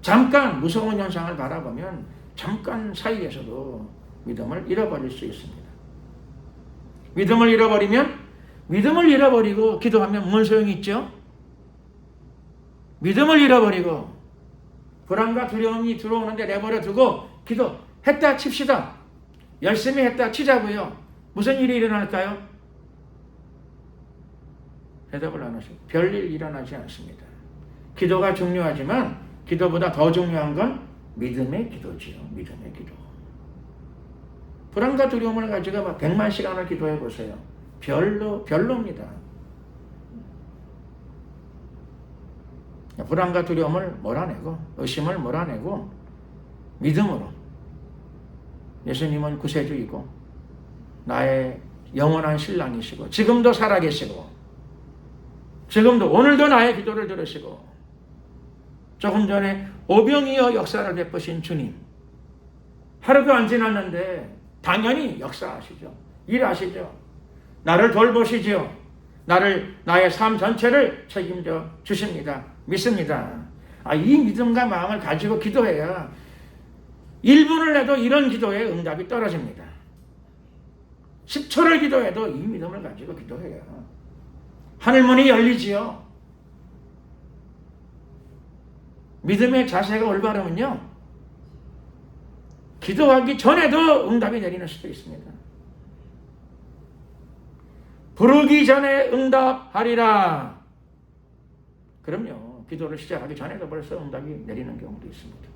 잠깐 무서운 현상을 바라보면 잠깐 사이에서도 믿음을 잃어버릴 수 있습니다. 믿음을 잃어버리고 기도하면 뭔 소용이 있죠? 믿음을 잃어버리고 불안과 두려움이 들어오는데 내버려 두고 기도했다 칩시다. 열심히 했다 치자고요. 무슨 일이 일어날까요? 대답을 안 하시고 별일 일어나지 않습니다. 기도가 중요하지만 기도보다 더 중요한 건 믿음의 기도지요. 믿음의 기도. 불안과 두려움을 가지고 막 100만 시간을 기도해 보세요. 별로입니다. 불안과 두려움을 몰아내고 의심을 몰아내고 믿음으로 예수님은 구세주이고 나의 영원한 신랑이시고 지금도 살아계시고 지금도 오늘도 나의 기도를 들으시고 조금 전에 오병이어 역사를 베푸신 주님 하루도 안 지났는데 당연히 역사하시죠. 일하시죠. 나를 돌보시죠. 나의 삶 전체를 책임져 주십니다. 믿습니다. 이 믿음과 마음을 가지고 기도해야 1분을 해도 이런 기도에 응답이 떨어집니다. 10초를 기도해도 이 믿음을 가지고 기도해야 하늘문이 열리지요. 믿음의 자세가 올바르면요. 기도하기 전에도 응답이 내리는 수도 있습니다. 부르기 전에 응답하리라. 그럼요. 기도를 시작하기 전에도 벌써 응답이 내리는 경우도 있습니다.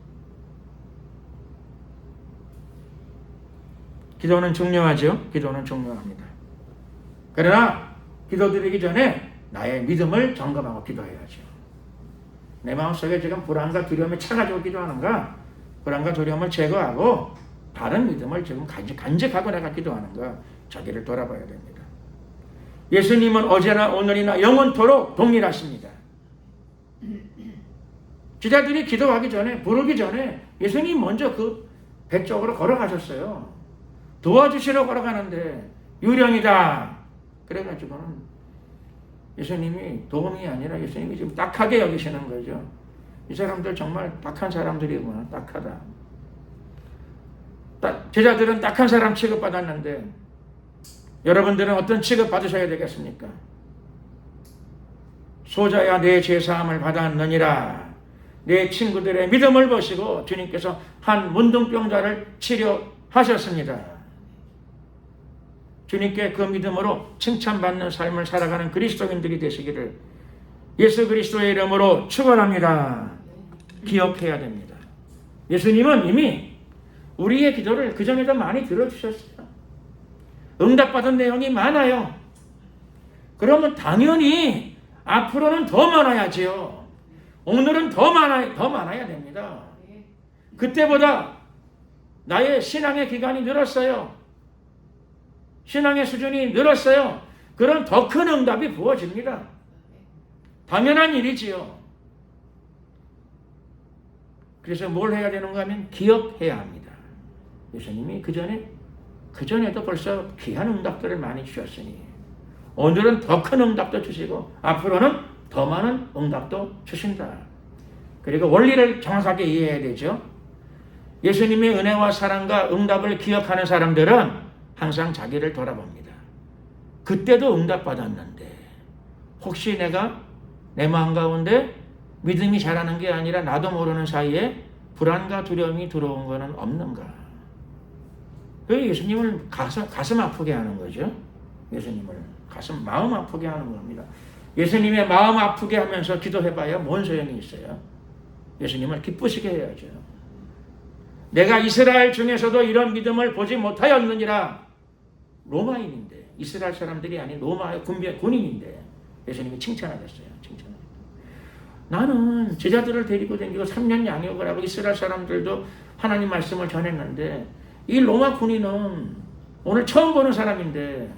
기도는 중요하죠. 기도는 중요합니다. 그러나 기도드리기 전에 나의 믿음을 점검하고 기도해야죠. 내 마음속에 지금 불안과 두려움이 차가지고 기도하는가? 불안과 두려움을 제거하고 다른 믿음을 지금 간직하고 내가 기도하는가? 자기를 돌아봐야 됩니다. 예수님은 어제나 오늘이나 영원토록 동일하십니다. 제자들이 기도하기 전에 부르기 전에 예수님 먼저 그 배 쪽으로 걸어가셨어요. 도와주시러 걸어가는데 유령이다. 그래가지고는 예수님이 도움이 아니라 예수님이 지금 딱하게 여기시는 거죠. 이 사람들 정말 딱한 사람들이구나. 딱하다. 제자들은 딱한 사람 취급받았는데 여러분들은 어떤 취급 받으셔야 되겠습니까? 소자야 내 죄사함을 받았느니라. 내 친구들의 믿음을 보시고 주님께서 한 문둥병자를 치료하셨습니다. 주님께 그 믿음으로 칭찬받는 삶을 살아가는 그리스도인들이 되시기를 예수 그리스도의 이름으로 축원합니다. 기억해야 됩니다. 예수님은 이미 우리의 기도를 그전에도 많이 들어주셨어요. 응답받은 내용이 많아요. 그러면 당연히 앞으로는 더 많아야지요. 오늘은 더 많아야 됩니다. 그때보다 나의 신앙의 기간이 늘었어요. 신앙의 수준이 늘었어요. 그럼 더 큰 응답이 부어집니다. 당연한 일이지요. 그래서 뭘 해야 되는가 하면 기억해야 합니다. 예수님이 그전에도 벌써 귀한 응답들을 많이 주셨으니 오늘은 더 큰 응답도 주시고 앞으로는 더 많은 응답도 주신다. 그리고 원리를 정확하게 이해해야 되죠. 예수님의 은혜와 사랑과 응답을 기억하는 사람들은 항상 자기를 돌아봅니다. 그때도 응답받았는데 혹시 내가 내 마음 가운데 믿음이 자라는 게 아니라 나도 모르는 사이에 불안과 두려움이 들어온 것은 없는가? 그 예수님을 가슴 아프게 하는 거죠. 예수님을 마음 아프게 하는 겁니다. 예수님의 마음 아프게 하면서 기도해봐야 뭔 소용이 있어요. 예수님을 기쁘시게 해야죠. 내가 이스라엘 중에서도 이런 믿음을 보지 못하였느니라. 로마인인데, 이스라엘 사람들이 아닌 로마의 군인인데 예수님이 칭찬하셨어요. 나는 제자들을 데리고 다니고 3년 양육을 하고 이스라엘 사람들도 하나님 말씀을 전했는데 이 로마 군인은 오늘 처음 보는 사람인데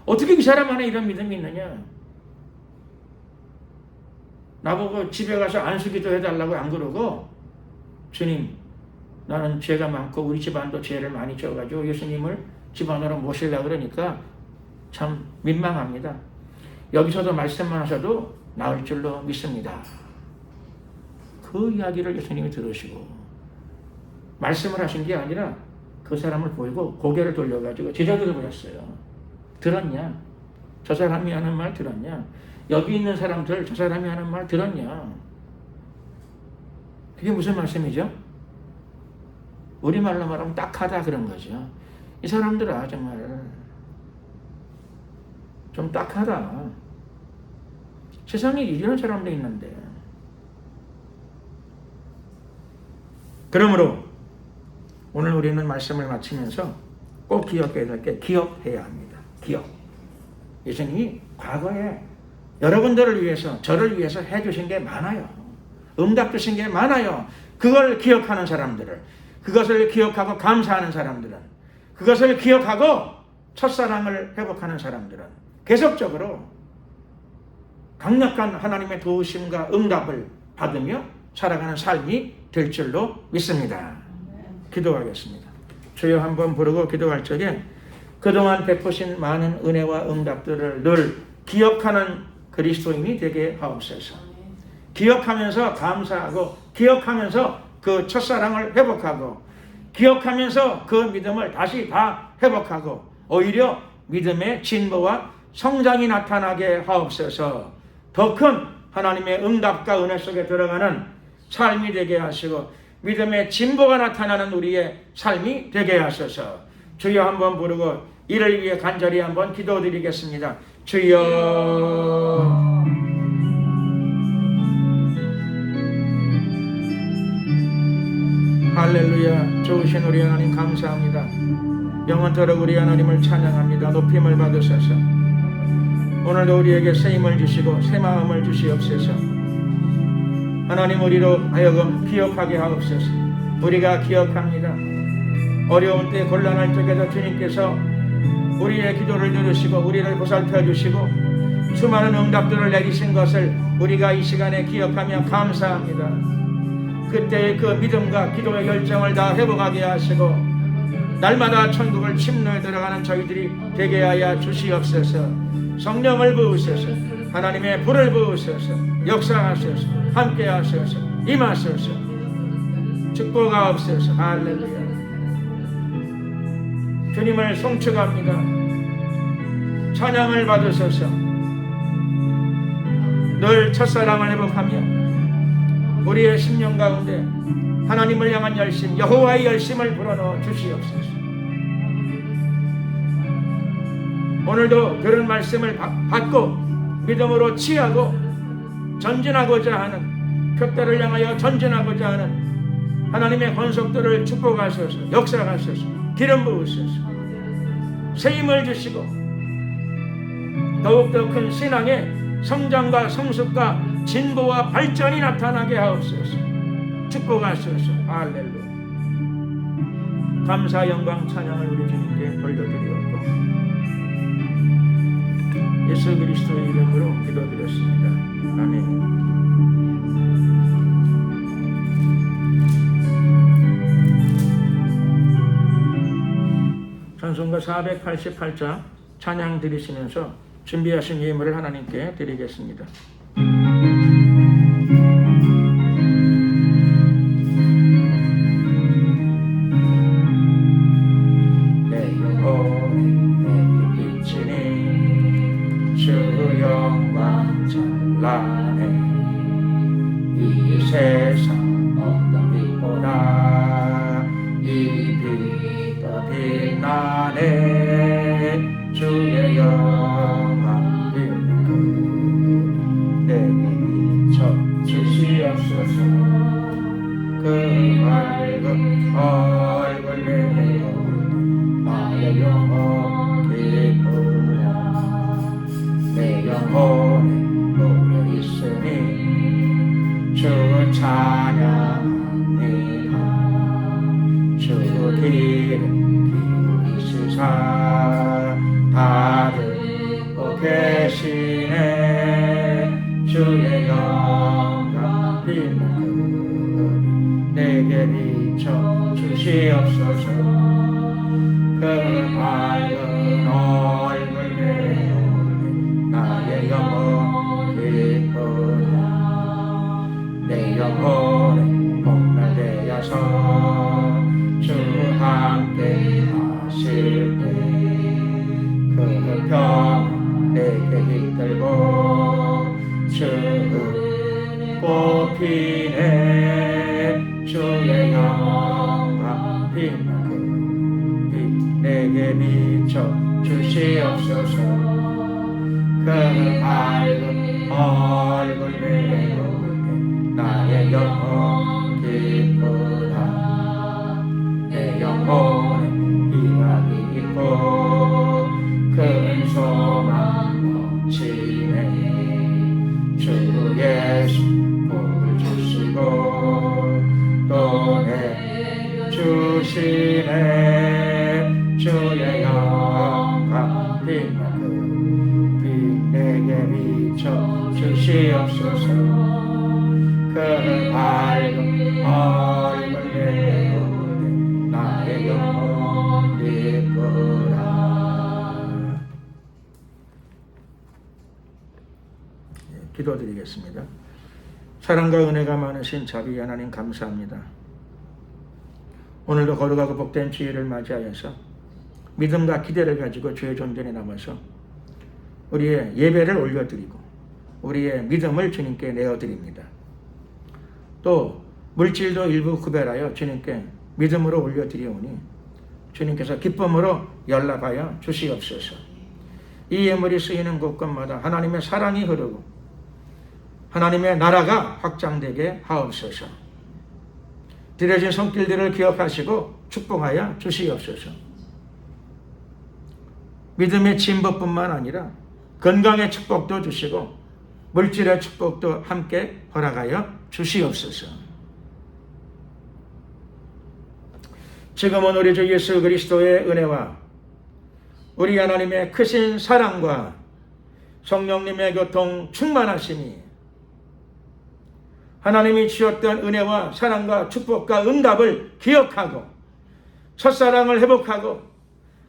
어떻게 이 사람 안에 이런 믿음이 있느냐? 나보고 집에 가서 안수기도 해달라고 안 그러고 주님, 나는 죄가 많고 우리 집안도 죄를 많이 져가지고 예수님을 집안으로 모시려고 그러니까 참 민망합니다. 여기서도 말씀만 하셔도 나을 줄로 믿습니다. 그 이야기를 예수님이 들으시고 말씀을 하신 게 아니라 그 사람을 보이고 고개를 돌려가지고 제자들을 보였어요. 들었냐? 저 사람이 하는 말 들었냐? 여기 있는 사람들 저 사람이 하는 말 들었냐? 그게 무슨 말씀이죠? 우리말로 말하면 딱하다 그런 거죠. 이 사람들아 정말 좀 딱하다. 세상에 이런 사람도 있는데. 그러므로 오늘 우리는 말씀을 마치면서 꼭 기억해야 될 게 기억해야 합니다. 기억. 예수님이 과거에 여러분들을 위해서 저를 위해서 해주신 게 많아요. 응답 주신 게 많아요. 그걸 기억하는 사람들을, 그것을 기억하고 감사하는 사람들은, 그것을 기억하고 첫사랑을 회복하는 사람들은 계속적으로 강력한 하나님의 도우심과 응답을 받으며 살아가는 삶이 될 줄로 믿습니다. 기도하겠습니다. 주여 한번 부르고 기도할 적에 그동안 베푸신 많은 은혜와 응답들을 늘 기억하는 그리스도인이 되게 하옵소서. 기억하면서 감사하고 기억하면서 그 첫사랑을 회복하고 기억하면서 그 믿음을 다시 다 회복하고 오히려 믿음의 진보와 성장이 나타나게 하옵소서. 더 큰 하나님의 응답과 은혜 속에 들어가는 삶이 되게 하시고 믿음의 진보가 나타나는 우리의 삶이 되게 하소서. 주여 한번 부르고 이를 위해 간절히 한번 기도드리겠습니다. 주여. 할렐루야. 좋으신 우리 하나님 감사합니다. 영원토록 우리 하나님을 찬양합니다. 높임을 받으소서. 오늘도 우리에게 새 힘을 주시고 새 마음을 주시옵소서. 하나님 우리로 하여금 기억하게 하옵소서. 우리가 기억합니다. 어려운 때 곤란할 적에도 주님께서 우리의 기도를 들으시고 우리를 보살펴 주시고 수많은 응답들을 내리신 것을 우리가 이 시간에 기억하며 감사합니다. 그때의 그 믿음과 기도의 열정을 다 회복하게 하시고 날마다 천국을 침노에 들어가는 저희들이 되게 하여 주시옵소서. 성령을 부으소서. 하나님의 불을 부으소서. 역사하소서. 함께하소서. 임하소서. 축복하옵소서. 할렐루야. 주님을 송축합니다. 찬양을 받으소서. 늘 첫사랑을 회복하며 우리의 심령 가운데 하나님을 향한 열심, 여호와의 열심을 불어넣어 주시옵소서. 오늘도 그런 말씀을 받고 믿음으로 취하고 전진하고자 하는, 벽다를 향하여 전진하고자 하는 하나님의 권속들을 축복하소서. 역사하소서. 기름 부으소서. 새 힘을 주시고 더욱더 큰 신앙의 성장과 성숙과 진보와 발전이 나타나게 하옵소서. 축복하소서. 할렐루야. 감사 영광 찬양을 우리 주님께 돌려드리옵고 예수 그리스도의 이름으로 기도드렸습니다. 아멘. 찬송가 488자 찬양 드리시면서 준비하신 예물을 하나님께 드리겠습니다. 내 영혼에 비치니 주 영광 찬란해 이 세상 어떤 빛보다 이 빛 더 빛나네 주의 영광 빛나네 내게 비춰 주시옵소서 그 밝은 얼굴 내어 나의 영혼 기쁘라 내 영혼에 노래 있으니 주 찬양합니다 주 기름 다 듣고 계시네 주의 영광 빛나는 내게 비춰 주시옵소서 그 밝은 얼굴 내어 나의 영혼 기쁘라 내 영혼에 복날되어서 주 함께 하실 때그 평 내게 깃들고 주 꽃피네 주의 영광 빛나는 빛 내게 비춰 주시옵소서 그 밝은 얼굴 내어 나의 영혼 기쁘다 내 영혼에 희망이 있고 큰 소망 넘치네 주 예수 복을 주시고 또 내주시네 주의 영광 빛나는 빛 내게 비춰 주시옵소서 그 밝은 얼굴 내어 나의 영혼 기쁘라. 기도드리겠습니다. 사랑과 은혜가 많으신 자비 하나님 감사합니다. 오늘도 거룩하고 복된 주일을 맞이하여서 믿음과 기대를 가지고 주의 존전에 남아서 우리의 예배를 올려드리고 우리의 믿음을 주님께 내어드립니다. 또 물질도 일부 구별하여 주님께 믿음으로 올려드리오니 주님께서 기쁨으로 연락하여 주시옵소서. 이 예물이 쓰이는 곳곳마다 하나님의 사랑이 흐르고 하나님의 나라가 확장되게 하옵소서. 드려진 손길들을 기억하시고 축복하여 주시옵소서. 믿음의 진보뿐만 아니라 건강의 축복도 주시고 물질의 축복도 함께 허락하여 주시옵소서. 지금은 우리 주 예수 그리스도의 은혜와 우리 하나님의 크신 사랑과 성령님의 교통 충만하심이 하나님이 주셨던 은혜와 사랑과 축복과 응답을 기억하고 첫사랑을 회복하고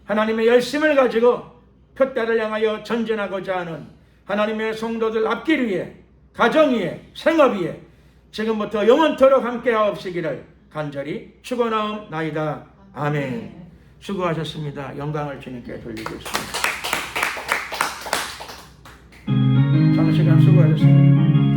하나님의 열심을 가지고 표대를 향하여 전진하고자 하는 하나님의 성도들 앞길 위에 가정 위에 생업 위에 지금부터 영원토록 함께 하옵시기를 간절히 축원하옵나이다. 아멘. 수고하셨습니다. 영광을 주님께 돌리겠습니다. 장시간 수고하셨습니다.